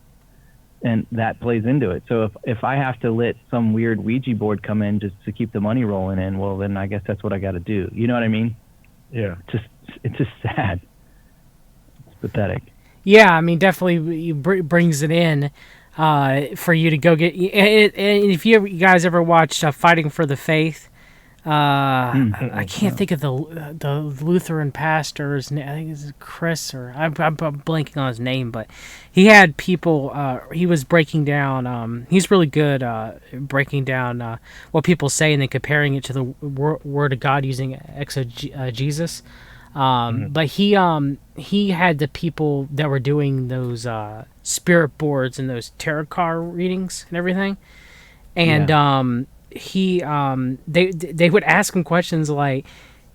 and that plays into it. So if I have to let some weird Ouija board come in just to keep the money rolling in, well, then I guess that's what I got to do. You know what I mean? Yeah. It's just sad. It's pathetic. Yeah, I mean, definitely brings it in for you to go get. And if you guys ever watched Fighting for the Faith, I can't think of the Lutheran pastor's name. I think it's Chris, or I'm blanking on his name, but he had people. He was breaking down. He's really good breaking down what people say and then comparing it to the Word of God using exegesis. But he had the people that were doing those spirit boards and those tarot card readings and everything, and they would ask him questions like,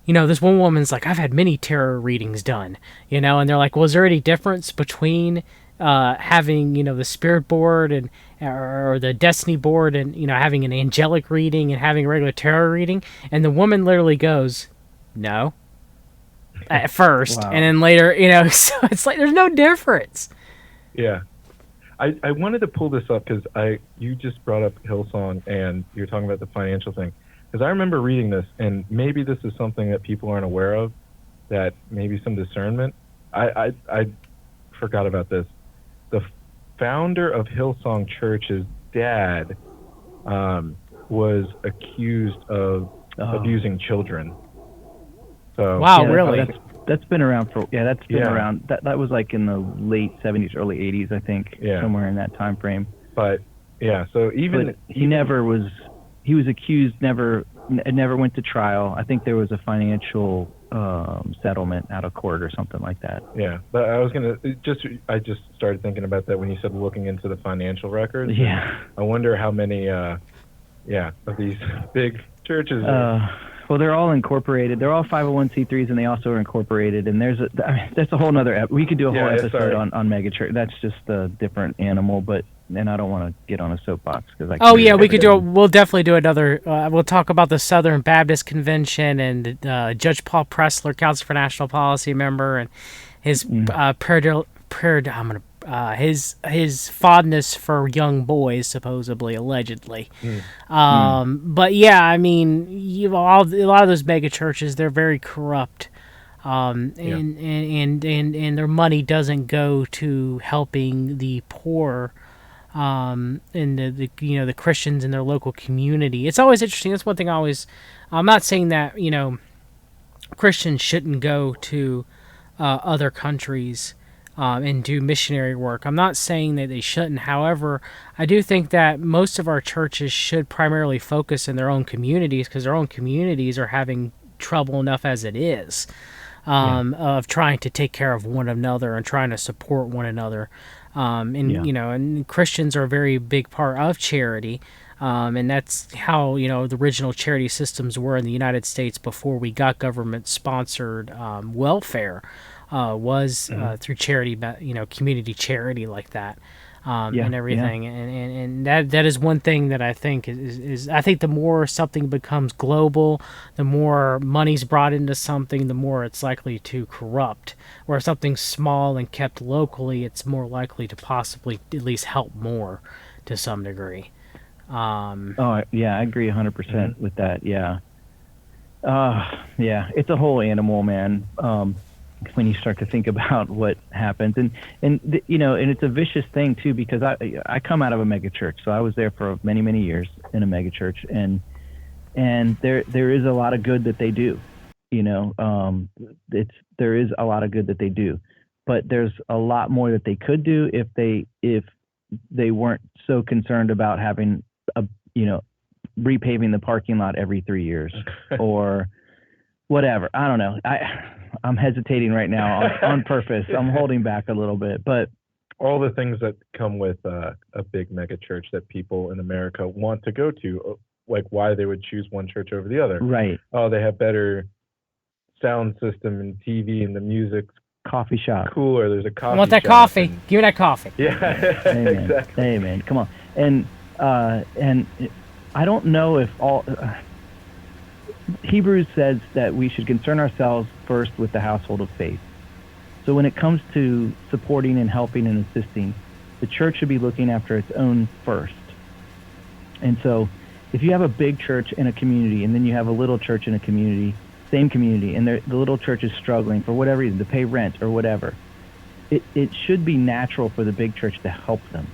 you know, this one woman's like, I've had many tarot readings done, you know, and they're like, well, is there any difference between having, you know, the spirit board and or the destiny board and, you know, having an angelic reading and having a regular tarot reading? And the woman literally goes, no. At first, and then later, you know, so it's like there's no difference. Yeah, I wanted to pull this up because you just brought up Hillsong and you're talking about the financial thing, because I remember reading this, and maybe this is something that people aren't aware of, that maybe some discernment. I forgot about this. The founder of Hillsong Church's dad was accused of abusing children. So, wow, really? That's been around for that's been around. That was like in the late 70s, early 80s, I think, somewhere in that time frame. But so he never was. He was accused. Never went to trial. I think there was a financial settlement out of court or something like that. Yeah, but I was I just started thinking about that when you said looking into the financial records. Yeah. I wonder how many of these big churches. Well, they're all incorporated. They're all 501c3s, and they also are incorporated. And that's a whole nother. We could do a whole episode on megachurch. That's just a different animal. But then I don't want to get on a soapbox because we could do. We'll definitely do another. We'll talk about the Southern Baptist Convention and Judge Paul Pressler, Council for National Policy member, and his his fondness for young boys, supposedly, allegedly. But yeah, I mean, a lot of those mega churches, they're very corrupt, and their money doesn't go to helping the poor, and the Christians in their local community. It's always interesting. That's one thing I'm not saying that Christians shouldn't go to other countries and do missionary work. I'm not saying that they shouldn't. However, I do think that most of our churches should primarily focus in their own communities, because their own communities are having trouble enough as it is, of trying to take care of one another and trying to support one another. And Christians are a very big part of charity. And that's how, the original charity systems were in the United States before we got government-sponsored welfare. Was through charity, community charity like that. and everything. And that is one thing that I think is I think the more something becomes global, the more money's brought into something, the more it's likely to corrupt. Where something's small and kept locally, it's more likely to possibly at least help more to some degree. Oh yeah, I agree 100% with that. Yeah. Yeah, it's a whole animal, man. When you start to think about what happens, and it's a vicious thing too, because I come out of a mega church, so I was there for many years in a mega church, and there is a lot of good that they do, there is a lot of good that they do, but there's a lot more that they could do if they weren't so concerned about having repaving the parking lot every 3 years or whatever. I don't know. I'm hesitating right now on purpose. I'm holding back a little bit, but all the things that come with a big mega church that people in America want to go to, like why they would choose one church over the other. Right. Oh, they have better sound system and TV and the music's coffee shop cooler. There's a coffee. I want that coffee. Give me that coffee. Yeah, Amen. exactly. Amen. Come on. And I don't know if all. Hebrews says that we should concern ourselves first with the household of faith. So when it comes to supporting and helping and assisting, the church should be looking after its own first. And so if you have a big church in a community and then you have a little church in a community, same community, and the little church is struggling for whatever reason to pay rent or whatever, it should be natural for the big church to help them.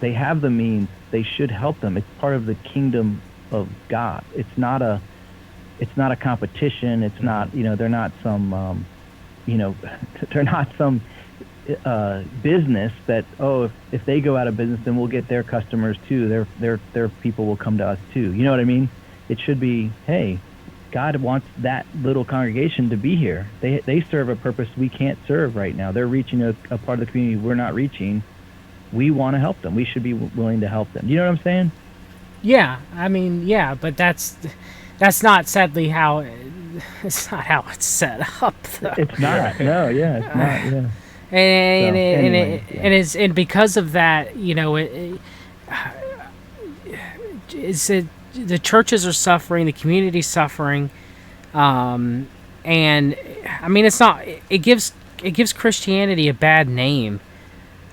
They have the means. They should help them. It's part of the kingdom of God. It's not a competition. It's not, they're not some, they're not some business that, if they go out of business, then we'll get their customers too. Their people will come to us too. You know what I mean? It should be, hey, God wants that little congregation to be here. They serve a purpose we can't serve right now. They're reaching a part of the community we're not reaching. We want to help them. We should be willing to help them. You know what I'm saying? Yeah, I mean, yeah, but that's not sadly how it's not how it's set up, though. It's not. No, yeah, it's not. Yeah. And because of that, the churches are suffering, the community's suffering, and I mean, it gives Christianity a bad name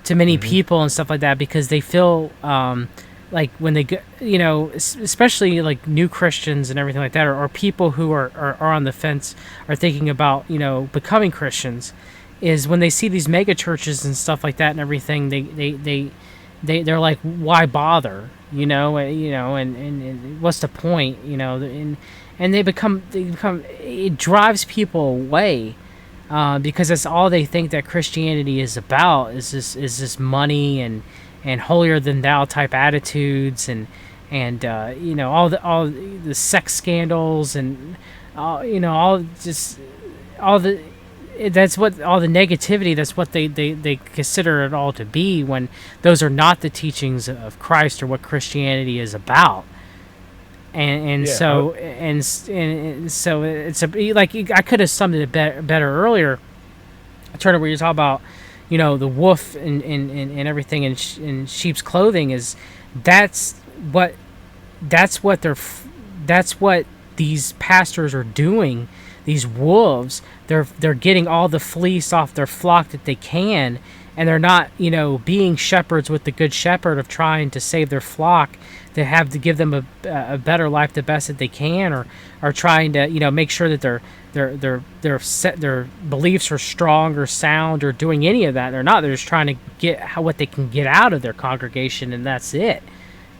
to many people and stuff like that, because they feel like when they go, especially like new Christians and everything like that, or people who are on the fence, are thinking about becoming Christians, is when they see these mega churches and stuff like that and everything, they're like, why bother, and what's the point, and they become it drives people away. Because that's all they think that Christianity is about, is this money and holier than thou type attitudes and all the sex scandals and that's what all the negativity, that's what they consider it all to be, when those are not the teachings of Christ or what Christianity is about. So it's like, I could have summed it better earlier, Turner, where you talk about the wolf and everything in sheep's clothing, is that's what these pastors are doing. These wolves, they're getting all the fleece off their flock that they can, and they're not being shepherds with the good shepherd of trying to save their flock, to have to give them a better life the best that they can, or trying to make sure that their beliefs are strong or sound, or doing any of that. They're not. They're just trying to get what they can get out of their congregation, and that's it.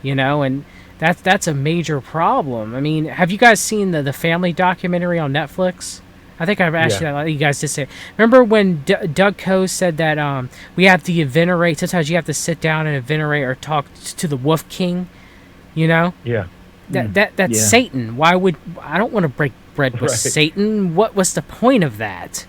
And that's a major problem. I mean, have you guys seen the family documentary on Netflix? I think I've asked you guys to say. Remember when Doug Coe said that we have to venerate? Sometimes you have to sit down and venerate or talk to the Wolf King. Yeah. That's Satan. Why would I don't want to break bread with Satan? What's the point of that?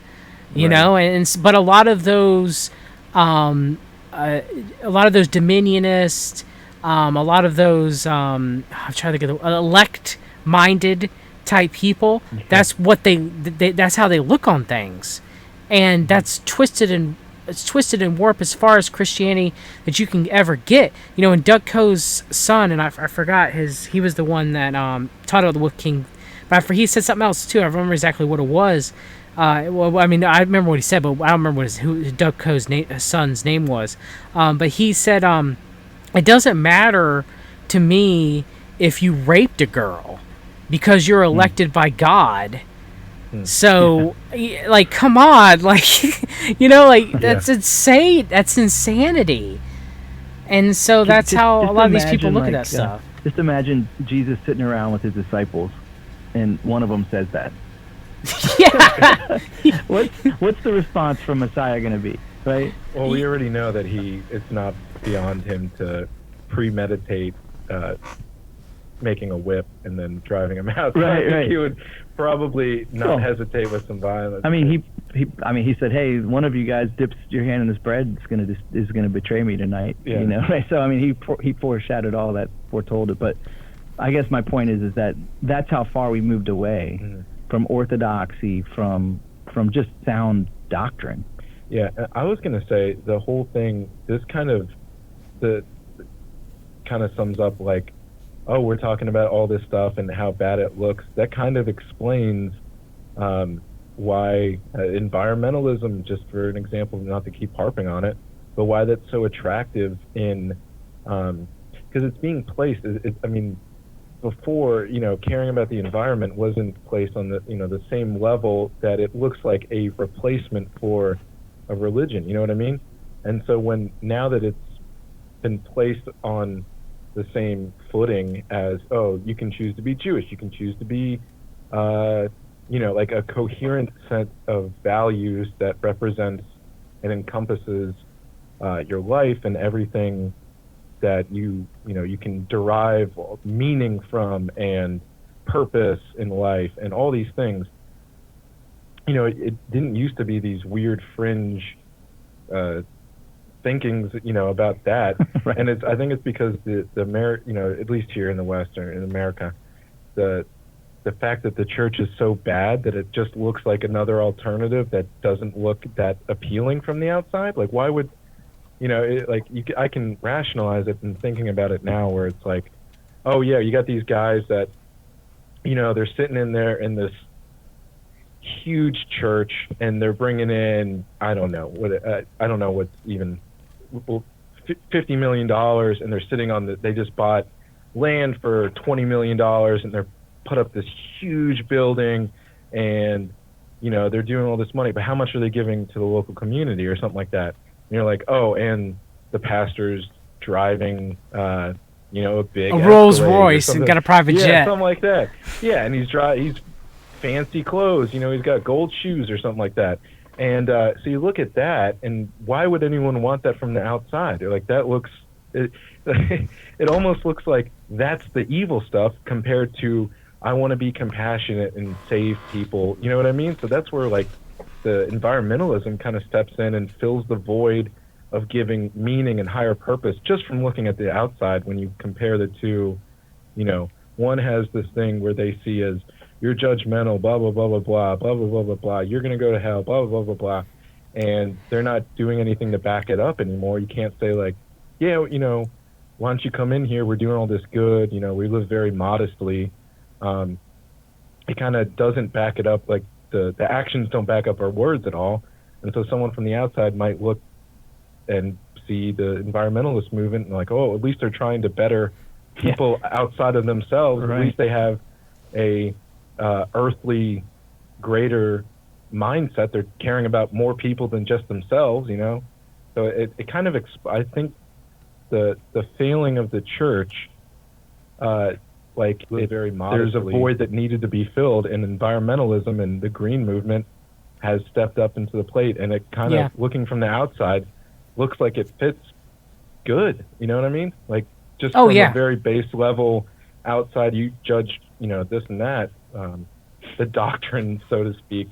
But a lot of those dominionists, a lot of those I'm trying to get elect-minded type people. That's what they that's how they look on things, and that's twisted it's twisted and warped as far as Christianity that you can ever get. You know, and Doug Coe's son, and I forgot he was the one that taught about the Wolf King, but he said something else too. I don't remember exactly what it was. Well, I mean, I remember what he said, but I don't remember what who Doug Coe's son's name was. But he said, it doesn't matter to me if you raped a girl because you're elected by God. So, like, come on, like, you know, like, that's insane. That's insanity. And so that's how a lot of these people look at that stuff. Just imagine Jesus sitting around with his disciples, and one of them says that. Yeah. What's the response from Messiah going to be, right? Well, we already know that it's not beyond him to premeditate making a whip and then driving him out. Right. He would probably not hesitate with some violence. I mean, he said, "Hey, one of you guys dips your hand in this bread is gonna betray me tonight." Yeah. You know, right? So I mean, he foreshadowed all that, foretold it. But I guess my point is that that's how far we moved away from orthodoxy, from just sound doctrine. Yeah, I was gonna say the whole thing. This kind of sums up like, oh, we're talking about all this stuff and how bad it looks. That kind of explains why environmentalism, just for an example, not to keep harping on it, but why that's so attractive in, because it's being placed. I mean, before, you know, caring about the environment wasn't placed on the same level that it looks like a replacement for a religion. You know what I mean? And so now that it's been placed on the same footing as, oh, you can choose to be Jewish, you can choose to be, like a coherent set of values that represents and encompasses your life and everything that you can derive meaning from and purpose in life and all these things. You know, it didn't used to be these weird fringe thinkings, about that. Right. And I think it's because the at least here in the West or in America, the fact that the church is so bad that it just looks like another alternative that doesn't look that appealing from the outside. Like, why would, I can rationalize it in thinking about it now, where it's like, oh yeah, you got these guys that, they're sitting in there in this huge church and they're bringing in, I don't know what's even $50 million, and they're sitting on they just bought land for $20 million and they're put up this huge building, and they're doing all this money, but how much are they giving to the local community or something like that? And you're like, oh, and the pastor's driving a big Rolls Royce and got a private jet, something like that. Yeah, and he's fancy clothes, he's got gold shoes or something like that. And so you look at that, and why would anyone want that from the outside? They're like, that looks, it almost looks like that's the evil stuff compared to, I want to be compassionate and save people. You know what I mean? So that's where like the environmentalism kind of steps in and fills the void of giving meaning and higher purpose just from looking at the outside. When you compare the two, one has this thing where they see as, you're judgmental, blah, blah, blah, blah, blah, blah, blah, blah, blah, blah, you're going to go to hell, blah, blah, blah, blah, blah. And they're not doing anything to back it up anymore. You can't say like, yeah, why don't you come in here? We're doing all this good. We live very modestly. It kind of doesn't back it up. Like the actions don't back up our words at all. And so someone from the outside might look and see the environmentalist movement and like, oh, at least they're trying to better people outside of themselves. Right. At least they have a earthly, greater mindset. They're caring about more people than just themselves, So it kind of, I think the failing of the church, very modestly, there's a void that needed to be filled, and environmentalism and the green movement has stepped up into the plate, and it kind of, looking from the outside, looks like it fits good. You know what I mean? Like, just from a very base level outside, you judge, this and that. The doctrine, so to speak,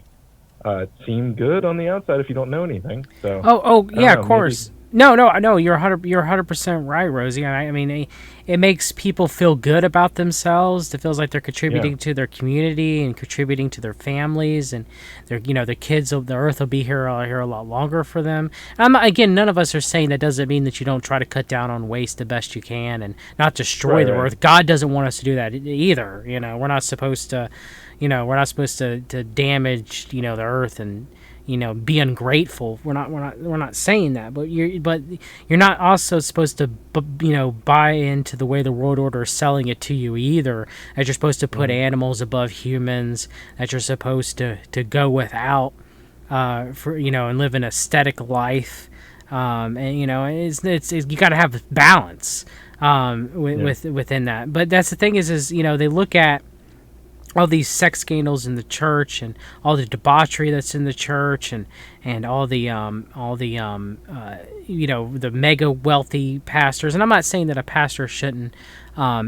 seem good on the outside if you don't know anything. So of course. No. You're 100% right, Rosie. I mean, it makes people feel good about themselves. It feels like they're contributing to their community and contributing to their families, and their kids. The earth will be here a lot longer for them. Again, none of us are saying that doesn't mean that you don't try to cut down on waste the best you can and not destroy the earth. God doesn't want us to do that either. We're not supposed to, to damage the earth and be ungrateful. We're not saying that, but you're not also supposed to buy into the way the world order is selling it to you either. That you're supposed to put animals above humans. That you're supposed to go without for and live an aesthetic life. And it's you got to have balance within that. But that's the thing is they look at all these sex scandals in the church and all the debauchery that's in the church and all the the mega wealthy pastors. And I'm not saying that a pastor shouldn't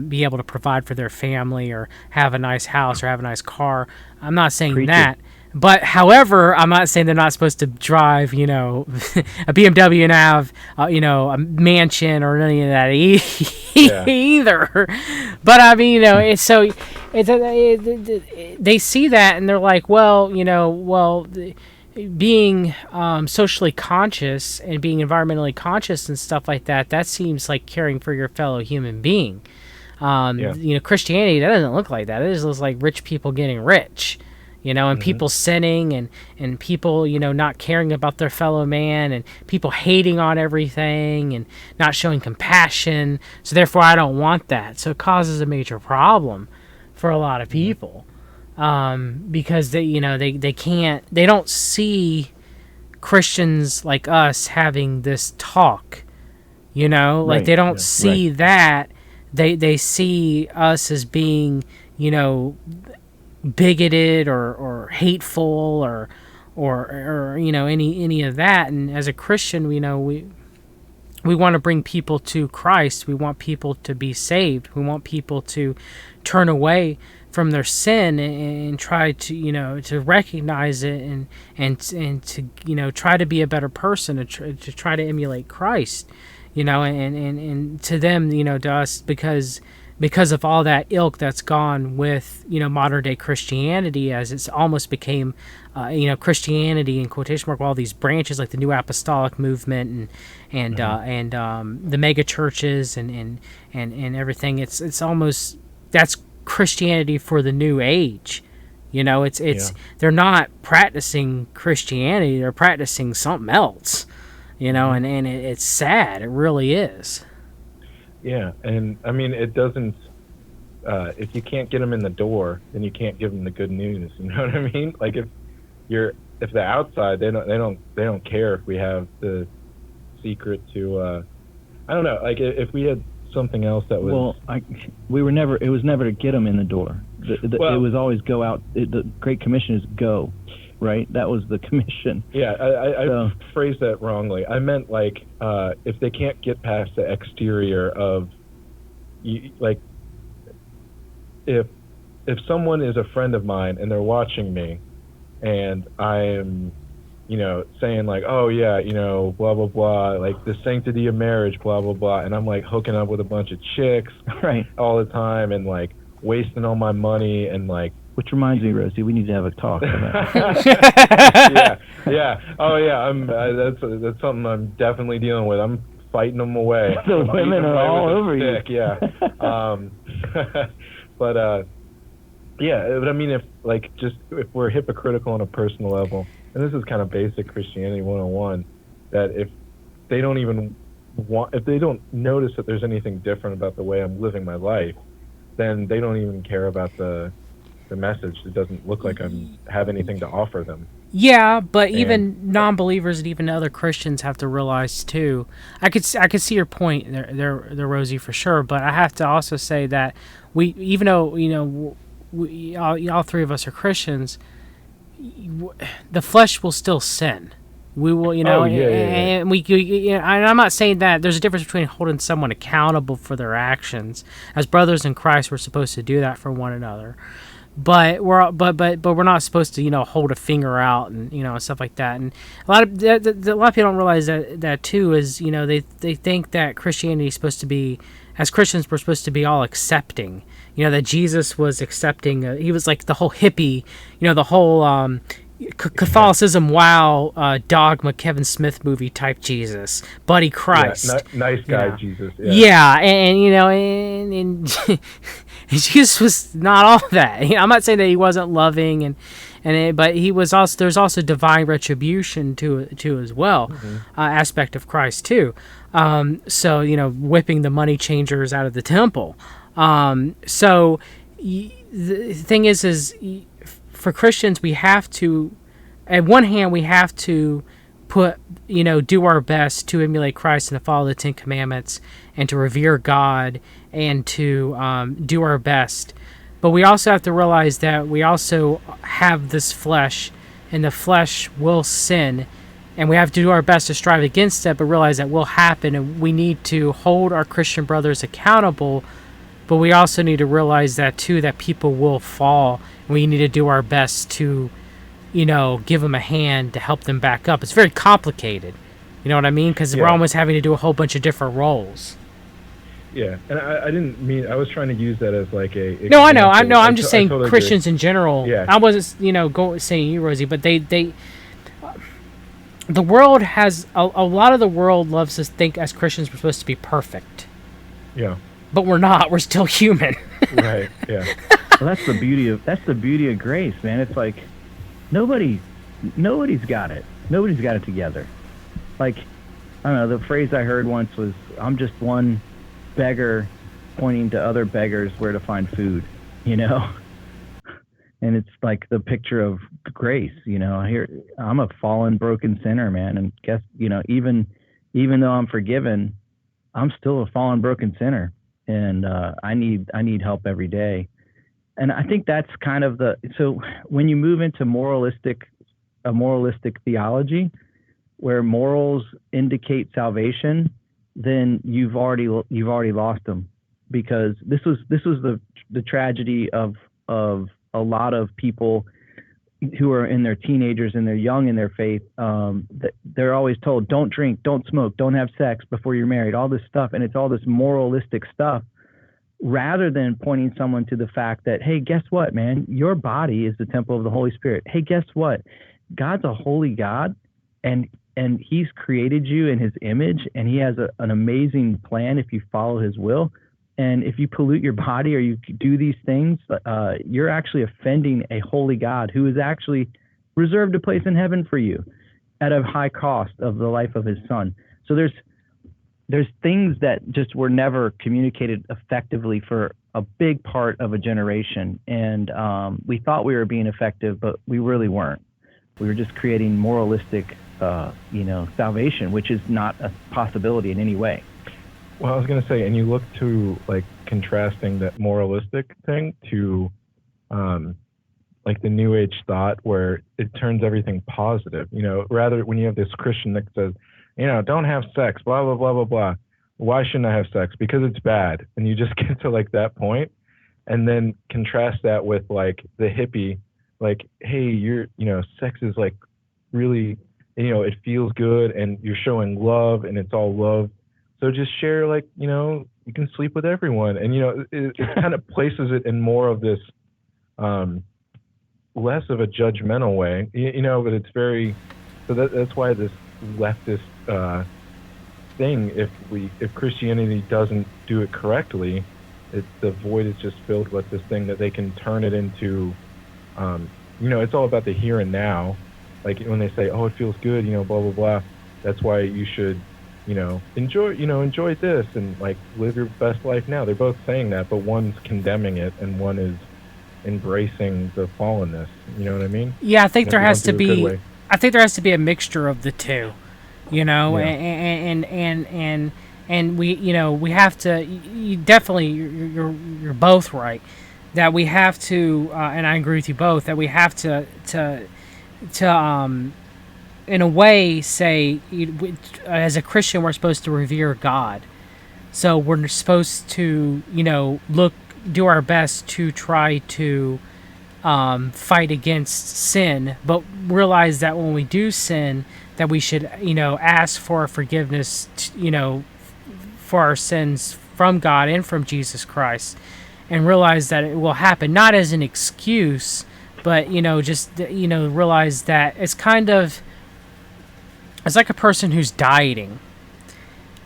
be able to provide for their family or have a nice house or have a nice car. I'm not saying that. But however, I'm not saying they're not supposed to drive, a BMW and have, a mansion or any of that either. But I mean, it's so they see that and they're like, being socially conscious and being environmentally conscious and stuff like that, that seems like caring for your fellow human being. Christianity, that doesn't look like that. It just looks like rich people getting rich. And people sinning and people, not caring about their fellow man and people hating on everything and not showing compassion. So therefore, I don't want that. So it causes a major problem for a lot of people because they don't see Christians like us having this talk, like they don't see that. They see us as being, bigoted or hateful or any of that. And as a Christian, we want to bring people to Christ. We want people to be saved. We want people to turn away from their sin and try to to recognize it and to try to be a better person to try to emulate Christ. And to them, to us, because of all that ilk that's gone with modern day Christianity, as it's almost became Christianity in quotation mark, all these branches like the New Apostolic movement and the mega churches and everything. It's almost that's Christianity for the new age. They're not practicing Christianity, they're practicing something else. And it's sad. It really is. Yeah, and I mean, it doesn't. If you can't get them in the door, then you can't give them the good news. You know what I mean? Like if the outside, they don't care if we have the secret to. I don't know. Like if we had something else that was. It was never to get them in the door. It was always go out. The Great Commission is go. Right, that was the commission. Yeah, I phrased that wrongly. I meant like if they can't get past the exterior of, like, if someone is a friend of mine and they're watching me, and I am, saying like, oh yeah, blah blah blah, like the sanctity of marriage, blah blah blah, and I'm like hooking up with a bunch of chicks, right, all the time, and like wasting all my money and like. Which reminds me, Rosie, we need to have a talk about yeah. Oh, yeah. That's something I'm definitely dealing with. I'm fighting them away. The women are all over you. Yeah. But I mean, if we're hypocritical on a personal level, and this is kind of basic Christianity 101, that if they don't notice that there's anything different about the way I'm living my life, then they don't even care about the message. It doesn't look like I have anything to offer them. Yeah, but even non-believers and even other Christians have to realize too. I could see your point there, Rosie, for sure. But I have to also say that we, even though all three of us are Christians, the flesh will still sin. We will, and and I'm not saying that there's a difference between holding someone accountable for their actions. As brothers in Christ, we're supposed to do that for one another. but we're not supposed to hold a finger out and stuff like that. And a lot of people don't realize that too is they think that Christianity is supposed to be, as Christians we're supposed to be all accepting, that Jesus was accepting, he was like the whole hippie, the whole Catholicism, dogma, Kevin Smith movie type Jesus, Buddy Christ, nice guy Jesus. And Jesus was not all that. I'm not saying that he wasn't loving, but he was also, there's also divine retribution to as well, aspect of Christ too. So whipping the money changers out of the temple. So the thing is for Christians, we have to, at one hand, we have to do our best to emulate Christ and to follow the Ten Commandments and to revere God and to do our best. But we also have to realize that we also have this flesh, and the flesh will sin, and we have to do our best to strive against it, but realize that will happen, and we need to hold our Christian brothers accountable. But we also need to realize that too, that people will fall. We need to do our best to, give them a hand to help them back up. It's very complicated. You know what I mean? Because we're almost having to do a whole bunch of different roles. Yeah, and I didn't mean, I was trying to use that as like a... No, I know. I'm just saying totally Christians in general. Yeah. I wasn't, saying you, Rosie, but the world has, a lot of the world loves to think as Christians we're supposed to be perfect. Yeah. But we're not. We're still human. Right. Yeah. Well, that's the beauty of grace, man. It's like nobody's got it. Nobody's got it together. Like, I don't know. The phrase I heard once was, "I'm just one beggar pointing to other beggars where to find food." And it's like the picture of grace. Here I'm a fallen, broken sinner, man, and guess even though I'm forgiven, I'm still a fallen, broken sinner. And I need help every day. And I think that's kind of so when you move into a moralistic theology where morals indicate salvation, then you've already lost them, because this was the tragedy of a lot of people who are in their teenagers and they're young in their faith. They're always told, don't drink, don't smoke, don't have sex before you're married, all this stuff. And it's all this moralistic stuff, rather than pointing someone to the fact that, hey, guess what, man? Your body is the temple of the Holy Spirit. Hey, guess what? God's a holy God, and he's created you in his image, and he has an amazing plan if you follow his will. And if you pollute your body or you do these things, you're actually offending a holy God who has actually reserved a place in heaven for you at a high cost of the life of his son. So there's things that just were never communicated effectively for a big part of a generation. And we thought we were being effective, but we really weren't. We were just creating moralistic, salvation, which is not a possibility in any way. Well, I was going to say, and you look to like contrasting that moralistic thing to like the New Age thought where it turns everything positive. Rather when you have this Christian that says, don't have sex, blah, blah, blah, blah, blah. Why shouldn't I have sex? Because it's bad. And you just get to like that point, and then contrast that with like the hippie, like, hey, sex is like really, it feels good and you're showing love and it's all love. So just share, like, you can sleep with everyone. And, it kind of places it in more of this less of a judgmental way, but it's very, so that's why this leftist thing, if Christianity doesn't do it correctly, the void is just filled with this thing that they can turn it into, it's all about the here and now. Like when they say, oh, it feels good, blah, blah, blah. That's why you should, enjoy this and like live your best life now. They're both saying that, but one's condemning it and one is embracing the fallenness. You know what I mean? Yeah, I think there has to be. I think there has to be a mixture of the two. Yeah. And we we have to. You definitely, you're both right. That we have to, and I agree with you both. That we have to in a way, say, as a Christian, we're supposed to revere God. So we're supposed to, do our best to try to fight against sin, but realize that when we do sin, that we should, ask for forgiveness, for our sins from God and from Jesus Christ, and realize that it will happen, not as an excuse, but, just, realize that it's like a person who's dieting,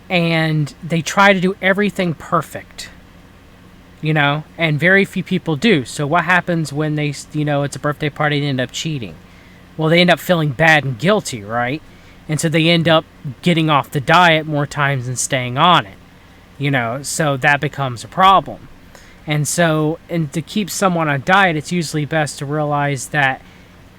and they try to do everything perfect, and very few people do. So what happens when they, it's a birthday party and they end up cheating? Well, they end up feeling bad and guilty, right? And so they end up getting off the diet more times than staying on it, so that becomes a problem. And so, and to keep someone on diet, it's usually best to realize that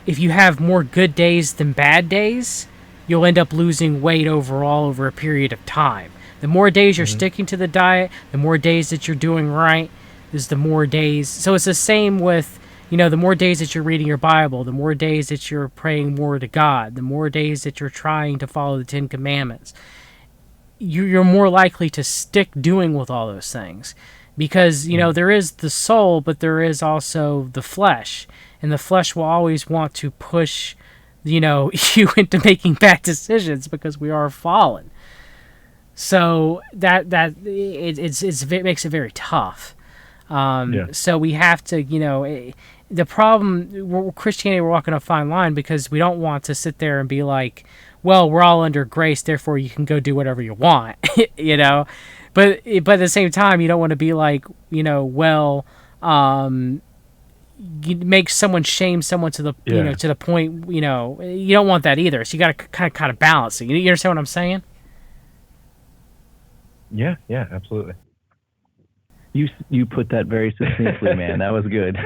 if you have more good days than bad days, you'll end up losing weight overall over a period of time. The more days you're sticking to the diet, the more days that you're doing right, is the more days. So it's the same with, the more days that you're reading your Bible, the more days that you're praying more to God, the more days that you're trying to follow the 10 Commandments, you're more likely to stick doing with all those things. Because, there is the soul, but there is also the flesh. And the flesh will always want to push, you into making bad decisions because we are fallen. So that it makes it very tough. So we have to, the problem, Christianity, we're walking a fine line because we don't want to sit there and be like, well, we're all under grace, therefore you can go do whatever you want, But at the same time, you don't want to be like, you make someone shame someone to the, to the point, you don't want that either. So you got to kind of balance it. You understand what I'm saying? Yeah, absolutely. You put that very succinctly, man. That was good.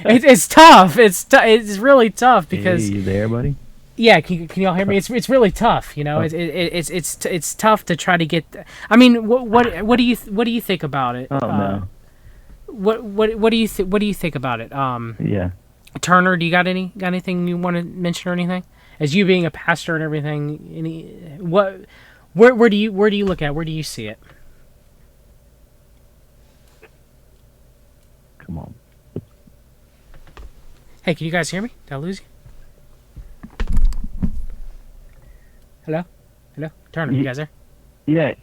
It's tough. It's really tough because. Hey, you there, buddy? Yeah, can y'all hear me? It's really tough. It's tough to try to get. I mean, what do you think about it? Oh no. What do you think about it? Yeah. Turner, do you got anything you want to mention or anything? As you being a pastor and everything, where do you look at? Where do you see it? Come on. Hey, can you guys hear me? Did I lose you? Hello? Turner, you guys there? Yeah,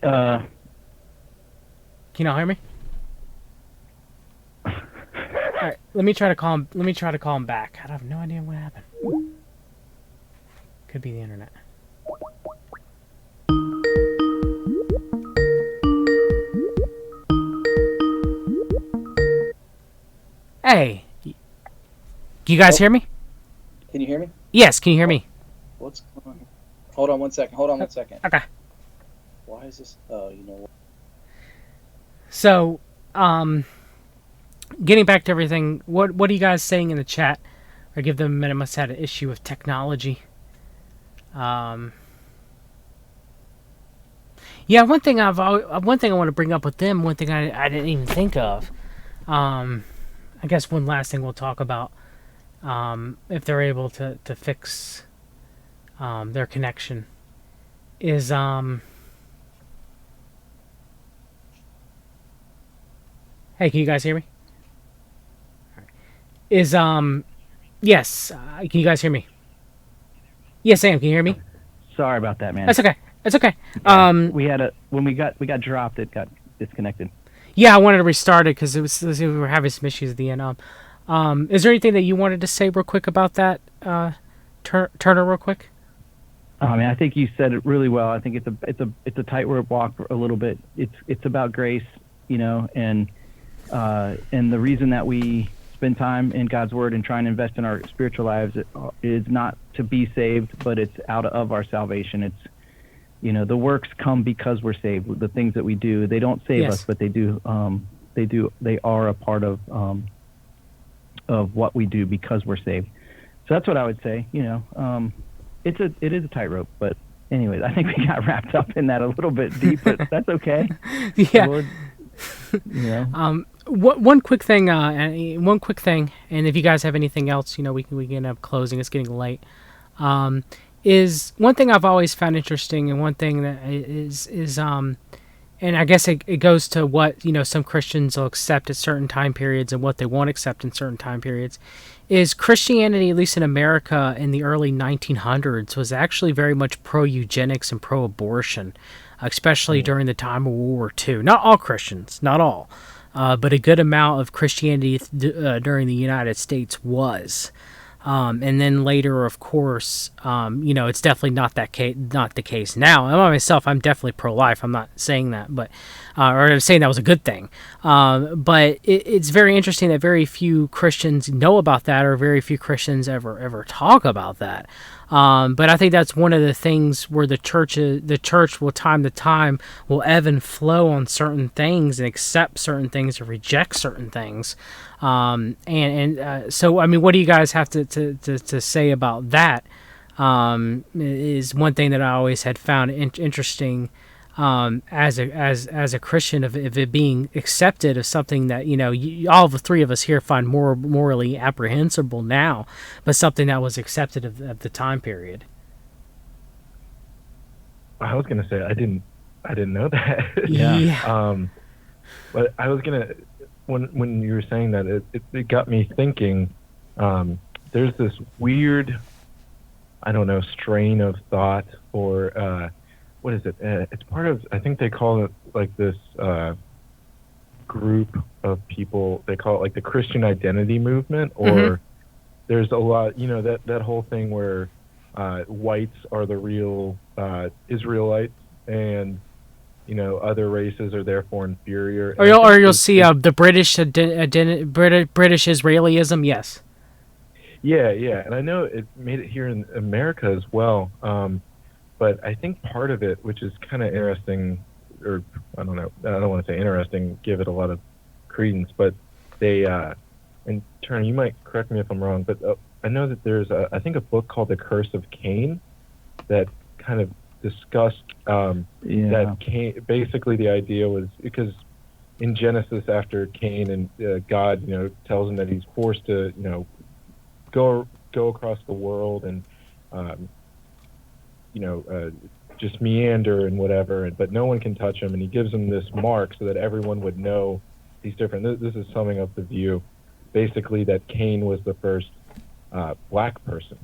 Can you all hear me? Alright, let me try to call him back. I have no idea what happened. Could be the internet. Hey. Can you guys hear me? Can you hear me? Yes, can you hear me? What's going on? Hold on one second. Okay. Why is this? Oh, you know what? So, getting back to everything, what are you guys saying in the chat? Or give them a minute. Must have had an issue with technology. Yeah, one thing I want to bring up with them. One thing I didn't even think of. I guess one last thing we'll talk about. If they're able to fix their connection is hey, can you guys hear me? Is yes, can you guys hear me? Yes, Sam, can you hear me? Sorry about that, man. That's okay. Yeah, when we got dropped, it got disconnected. Yeah, I wanted to restart it because we were having some issues at the end. Is there anything that you wanted to say real quick about that, Turner, real quick? I mean, I think you said it really well. I think it's a tightrope walk a little bit. It's about grace, and the reason that we spend time in God's Word and try and invest in our spiritual lives is not to be saved, but it's out of our salvation. It's the works come because we're saved. The things that we do, they don't save us, but they do. They are a part of what we do because we're saved. So that's what I would say. It is a tightrope, but anyways, I think we got wrapped up in that a little bit deep, but that's okay. Yeah. Lord, One quick thing, and if you guys have anything else, we can end up closing. It's getting late. Is one thing I've always found interesting, and one thing that is and I guess it goes to what some Christians will accept at certain time periods and what they won't accept in certain time periods. Is Christianity, at least in America in the early 1900s, was actually very much pro eugenics and pro abortion, especially during the time of World War II. Not all Christians, not all, but a good amount of Christianity during the United States was. And then later, of course, it's definitely not not the case now. I myself, I'm definitely pro-life. I'm not saying that, but or I'm saying that was a good thing. But it's very interesting that very few Christians know about that, or very few Christians ever talk about that. But I think that's one of the things where the church will time to time will ebb and flow on certain things and accept certain things or reject certain things. So I mean, what do you guys have to say about that? Is one thing that I always had found interesting as a Christian of it being accepted of something that all the three of us here find more morally apprehensible now, but something that was accepted of the time period. I was gonna say I didn't know that. Yeah. But I was gonna when you were saying that it got me thinking. There's this weird, I don't know, strain of thought, or what is it? It's part of, I think they call it like this group of people. They call it like the Christian identity movement, or there's a lot, that whole thing where whites are the real Israelites, and other races are therefore inferior. Or you'll see the British British Israelism. Yes. Yeah, and I know it made it here in America as well. But I think part of it, which is kind of interesting, or I don't know, I don't want to say interesting, give it a lot of credence, but they, and Turner, you might correct me if I'm wrong, but I know that there's, I think, a book called The Curse of Cain that kind of discussed that Cain, basically the idea was, because in Genesis, after Cain and God, tells him that he's forced to, go across the world and, just meander and whatever, but no one can touch him, and he gives him this mark so that everyone would know he's different. This is summing up the view, basically, that Cain was the first black person,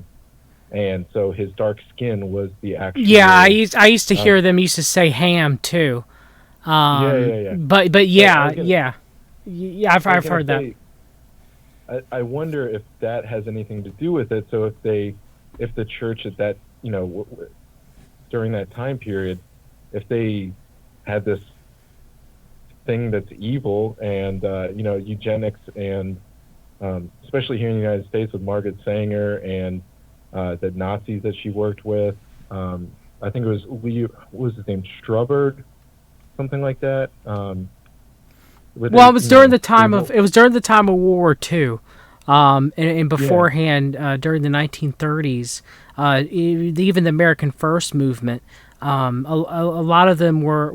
and so his dark skin was the actual. Yeah, I used to hear them used to say ham too. Yeah. But yeah, I've heard that. I wonder if that has anything to do with it. So if the church at that, during that time period, if they had this thing that's evil and, eugenics and, especially here in the United States with Margaret Sanger and the Nazis that she worked with, I think it was what was his name, Strubberg, something like that. It was during the time of World War II, and beforehand, during the 1930s, even the American First movement, a lot of them were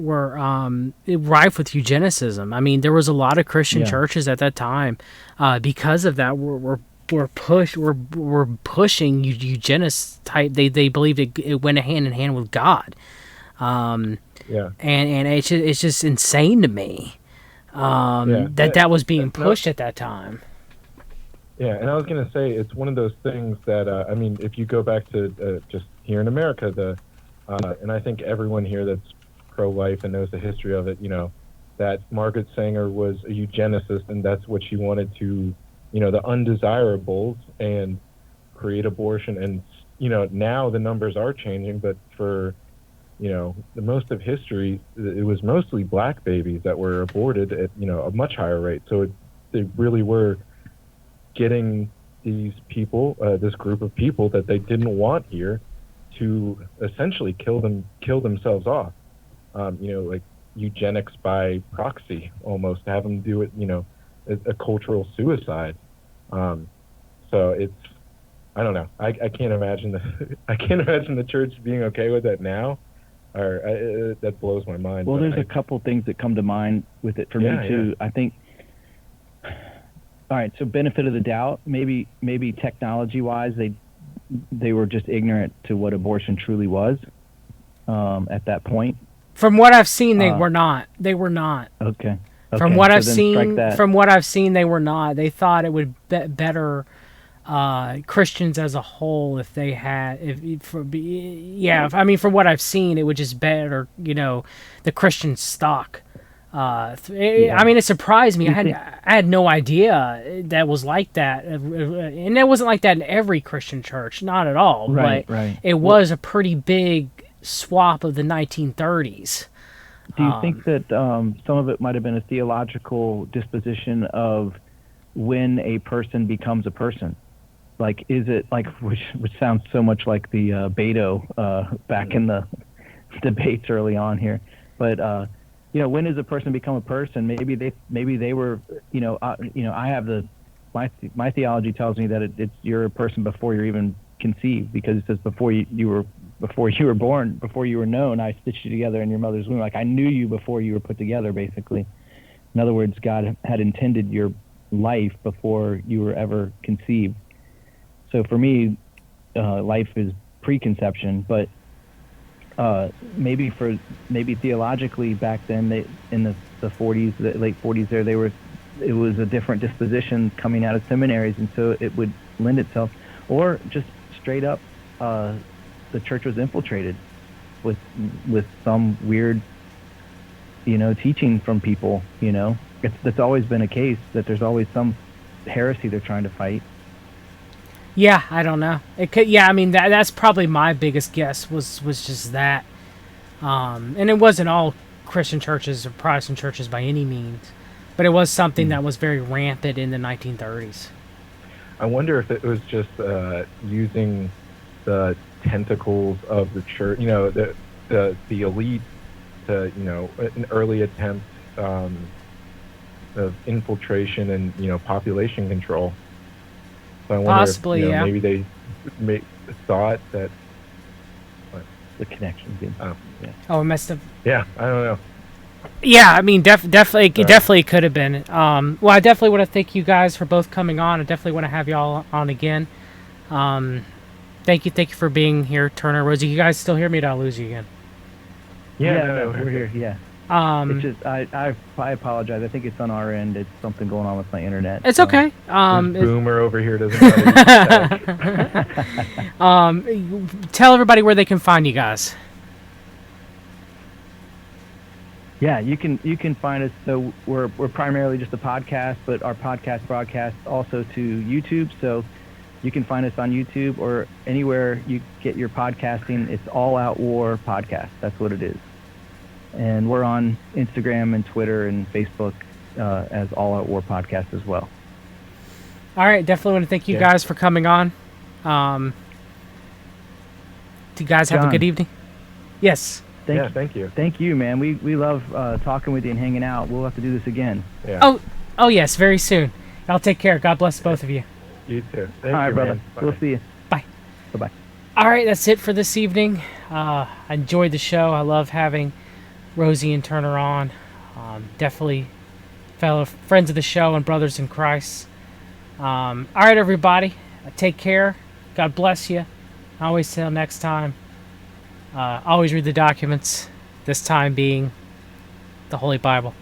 rife with eugenicism. I mean, there was a lot of Christian churches at that time, because of that, were pushing eugenics type. They believed it went hand in hand with God. And it's just insane to me. That was being pushed at that time. Yeah, and I was going to say, it's one of those things that, if you go back to just here in America, and I think everyone here that's pro-life and knows the history of it, that Margaret Sanger was a eugenicist, and that's what she wanted to, the undesirables, and create abortion. And, now the numbers are changing, but for the most of history, it was mostly black babies that were aborted at, a much higher rate. So they really were getting these people, this group of people that they didn't want here, to essentially kill themselves off. Like eugenics by proxy, almost, have them do it, a cultural suicide. So it's, I don't know. I can't imagine the church being okay with that now. That blows my mind. Well, there's a couple things that come to mind with it for me too. I think. All right, so benefit of the doubt. Maybe technology-wise, they were just ignorant to what abortion truly was at that point. From what I've seen, they were not. They were not. Okay. From what so I've then strike seen, that. from what I've seen, they were not. They thought it would better Christians as a whole if they had, I mean, from what I've seen, it would just better, the Christian stock. I mean, it surprised me. I had no idea that was like that, and it wasn't like that in every Christian church, not at all. Right, but right. it was a pretty big swap of the 1930s. Do you think that some of it might have been a theological disposition of when a person becomes a person? Like, is it like, which sounds so much like the Beto back in the debates early on here, but when does a person become a person? Maybe they were, I have my theology tells me that you're a person before you're even conceived, because it says before you were born, before you were known, I stitched you together in your mother's womb. Like, I knew you before you were put together, basically. In other words, God had intended your life before you were ever conceived. So for me, life is preconception, but maybe theologically back then, in the 40s, the late 40s, it was a different disposition coming out of seminaries, and so it would lend itself, or just straight up, the church was infiltrated with some weird, teaching from people. That's always been a case, that there's always some heresy they're trying to fight. Yeah, I don't know. It could. Yeah, I mean that's probably my biggest guess was just that, and it wasn't all Christian churches or Protestant churches by any means, but it was something that was very rampant in the 1930s. I wonder if it was just using the tentacles of the church, the elite, to an early attempt of infiltration and population control. So I wonder Possibly, if, yeah. maybe they thought that. The connection. Yeah. Oh, it must have. Yeah, I don't know. Yeah, I mean, definitely, it definitely could have been. Well, I definitely want to thank you guys for both coming on. I definitely want to have y'all on again. Thank you for being here, Turner, Rosey. You guys still hear me? Did I lose you again? Yeah, no, we're here. Yeah. It's just I apologize. I think it's on our end. It's something going on with my internet. It's okay. Boomer over here doesn't. Tell everybody where they can find you guys. Yeah, you can find us. So we're primarily just a podcast, but our podcast broadcasts also to YouTube. So you can find us on YouTube or anywhere you get your podcasting. It's All Out War Podcast. That's what it is. And we're on Instagram and Twitter and Facebook as All Out War Podcast as well. All right, definitely want to thank you guys for coming on. Do you guys have a good evening? Yes. Thank you. Thank you, man. We love talking with you and hanging out. We'll have to do this again. Yeah. Oh yes, very soon. Y'all take care. God bless both of you. You too. All right, brother. We'll see you. Bye. Bye-bye. All right, that's it for this evening. I enjoyed the show. I love having Rosey and Turner on. Definitely fellow friends of the show and brothers in Christ. All right, everybody. Take care. God bless you. Always till next time. Always read the documents. This time being the Holy Bible.